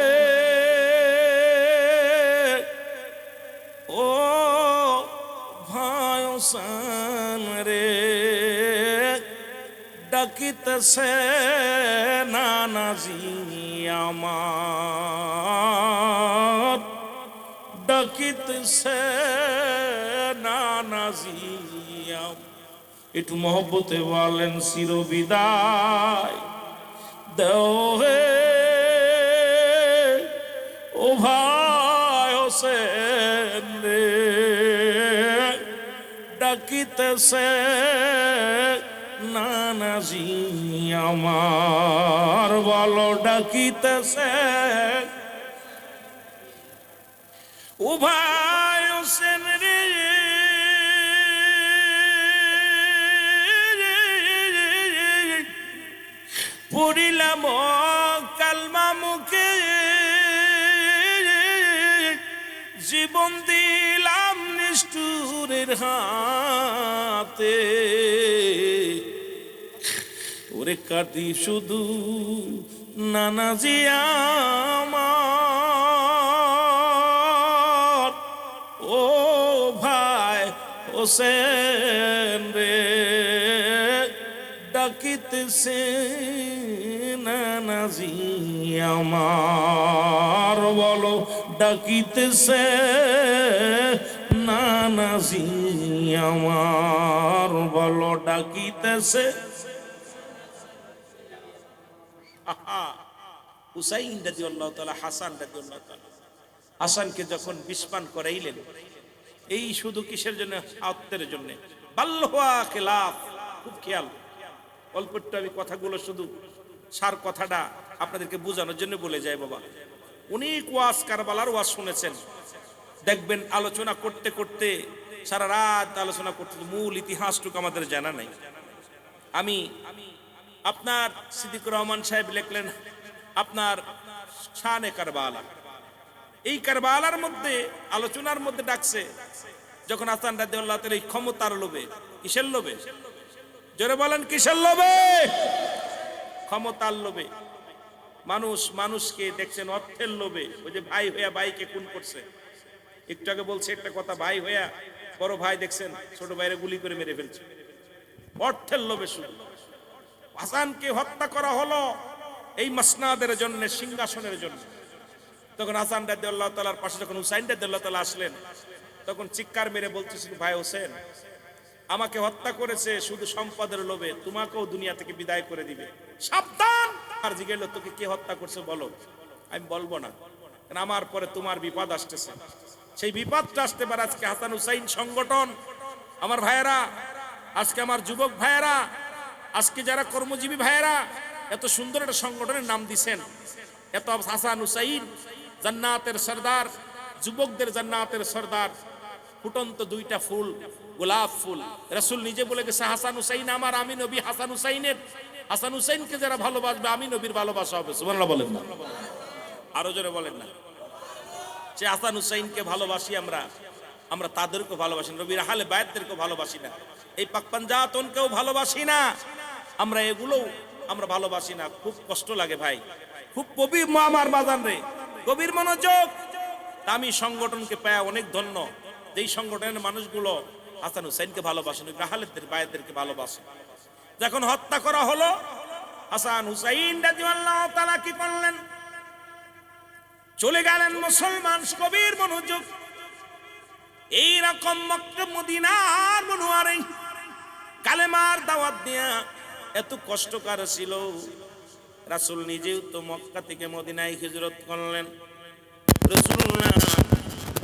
ও ভাই হোসেন রে, ডাকিতেছে নানাজি আমার, ডাকিতেছে নানাজি। একটু মহব্বতে বলেন চির বিদায় দেও হে ও ভাই হোসেন রে, ডাকিতেছে নানাজি আমার, বলো ডাকিতেছে ও ভাই হোসেন রে, পড়িলাম কালমা মুখে, জীবন দিলাম নিষ্ঠুরের হাতে, ওরে কাঁদি শুধু নানাজি আমার, ও ভাই হোসেন রে, ডাকিতেছে নানাজি আমার, বলো ডাকিতেছে নানাজি আমার, বলো ডাকিতেছে। হুসাইন রাদিয়াল্লাহু তাআলা, হাসান রাদিয়াল্লাহু তাআলা, হাসানকে যখন বিষপান করাইলেন, এই শুধু কিসের জন্য? আত্মের জন্য। বাল্লুয়া খিলাফ, খুব খেয়াল, অল্প একটু আমি কথাগুলো শুধু সার কথাটা আপনাদেরকে বোঝানোর জন্য বলে যায়। বাবা অনেক ওয়াজ, কারবালার ওয়াজ শুনেছেন, দেখবেন আলোচনা করতে করতে সারা রাত আলোচনা করতে মূল ইতিহাসটুকু আমাদের জানা নাই। আমি আপনার সিদ্দিকুর রহমান সাহেব লিখলেন আপনার শানে কারবালা, এই কারবালার মধ্যে আলোচনার মধ্যে ডাকছে যখন হাসান রাদিয়াল্লাহু তাআলা এই ক্ষমতার লোভে, কিসের লোভে? জোরে বলেন কিসের লোভে? ক্ষমতার লোভে। মানুষকে দেখছেন অর্থের লোভে। ওই যে ভাই হইয়া ভাইকে খুন করছে, একটু আগে বলছে একটা কথা, ভাই হইয়া বড় ভাই দেখছেন ছোট ভাইরে গুলি করে মেরে ফেলছে, অর্থের লোভে। শুধু হাসানকে হত্যা করা হলো এই মাসনাদের জন্য, সিংহাসনের জন্য। তখন হাসান রাদিয়াল্লাহু তাআলার পাশে যখন হুসাইন রাদিয়াল্লাহু তাআলা আসলেন, তখন চিৎকার মেরে বলতেছিল, ভাই হোসেন আমাকে হত্যা করেছে শুধু সম্পদের লোভে, তোমাকেও দুনিয়া থেকে বিদায় করে দিবে, সাবধান। আর জিজ্ঞেস তোকে কে হত্যা করছে বলো। আমি বলবো না, কারণ আমার পরে তোমার বিপদ আসতেছে। সেই বিপদটা আসতে পারে আজকে হাসান হুসাইন সংগঠন। আমার ভাইয়েরা, আজকে আমার যুবক ভাইয়েরা, আজকে যারা কর্মজীবী ভাইয়েরা এত সুন্দর একটা সংগঠনের নাম দিছেন, এত হাসান হুসাইন জান্নাতের সরদার, যুবকদের জান্নাতের সরদার, ফুটন্ত দুইটা ফুল, গোলাপ ফুল। রাসূল নিজে বলে গেছে হাসান হুসাইন আমার, আমি নবী হাসান হুসাইনের। হাসান হুসাইনকে যারা ভালোবাসবে আমি নবীর ভালোবাসা হবে। সুবহানাল্লাহ বলেন না, আরো জোরে বলেন না। সে হাসান হুসাইনকে ভালোবাসি আমরা, আমরা তাদেরকে ভালোবাসি, নবীর আহলে বায়াতদেরকে ভালোবাসি না, এই পাক পাঞ্জাতনকেও ভালোবাসি না। আমরা এগুলো আমরা ভালোবাসি না, খুব কষ্ট লাগে ভাই, খুব গভীর আমার বাজান রে, গভীর মনোযোগ। আমি সংগঠনকে পায় অনেক ধন্য, যেই সংগঠনের মানুষগুলো হাসান হুসাইনকে ভালোবাসেন, আহলেদের বায়েদেরকে ভালোবাসেন। যখন হত্যা করা হলো, হাসান হুসাইন রাদিয়াল্লাহু তাআলা কি করলেন? চলে গেলেন মুসলমান, গভীর মনোযোগ। এই রকম মক্কা মদিনার মনোয়ারে কালেমার দাওয়াত দিয়া এত কষ্টকর ছিল। রাসূল নিজেও তো মক্কা থেকে মদিনায় হিজরত করলেন। রাসূলুল্লাহ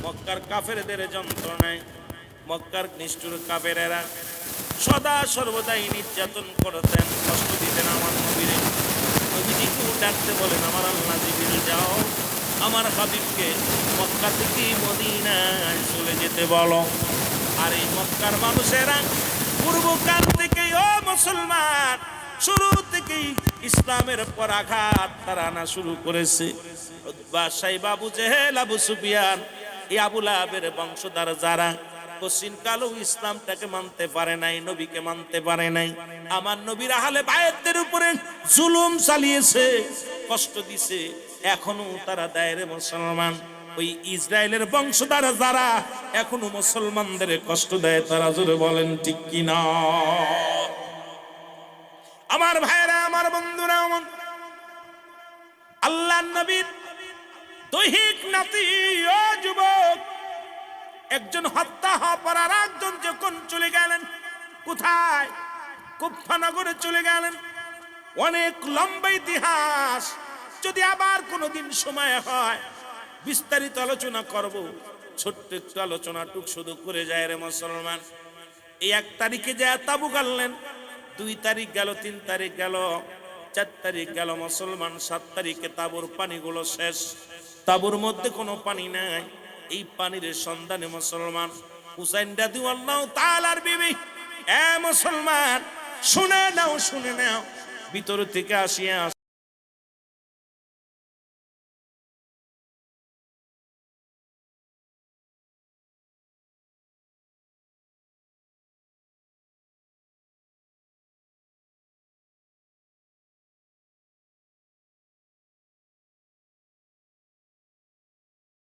মক্কার কাফেরদের যন্ত্রণায়, মক্কার নিষ্ঠুর কাফেরেরা সদা সর্বদাই নির্যাতন করতেন, কষ্ট দিতেন আমার নবীরে। নবীজিকেও ডাকতে বলেন, আমার আল্লাহ জিবরিল যাও আমার হাবিবকে মক্কা থেকে মদিনায় চলে যেতে বলো। আর এই মক্কার মানুষেরা পূর্বকাল থেকেই, ও মুসলমান, শুরু থেকেই ইসলামের পর আঘাত তারা আনা শুরু করেছে। উতবা, সাইবা, আবু জেহেল, আবু সুফিয়ান, এই আবু লাহাবের বংশধর যারা কোশ্চিন কালেও ইসলামটাকে মানতে পারে নাই, নবীকে মানতে পারে নাই। আমার নবীর আহলে বায়েতদের উপরে জুলুম চালিয়েছে, কষ্ট দিছে, এখনো তারা দায়েরে মুসলমান। ওই ইসরায়েলের বংশধর যারা এখনো মুসলমানদের কষ্ট দেয়, তারা জোরে বলেন ঠিক কি না? আমার ভাইরা, আমার বন্ধুরা, আমার আল্লাহর নবীর দৈহিক নাতি ও যুবক, একজন হত্যা হওয়ার পর আর একজন যখন চলে গেলেন, কোথায়? কুফা নগরে চলে গেলেন। অনেক লম্বা ইতিহাস, যদি আবার কোনোদিন সময় হয় বিস্তারিত আলোচনা করব। ছোট্ট একটু আলোচনাটুক শুধু করে যায় রে মুসলমান। এই 1 তারিখে যায় তাবু গাড়লেন, 2 তারিখ গেল, 3 তারিখ গেল, 4 তারিখ গেল মুসলমান, 7 তারিখে তাবুর পানিগুলো শেষ, তাবুর মধ্যে কোনো পানি নাই। এই পানির সন্ধানে মুসলমান হুসাইন রাদিয়াল্লাহু তাআলার বিবি, এ মুসলমান শুনে নাও, শুনে নাও, ভিতর থেকে আসিয়া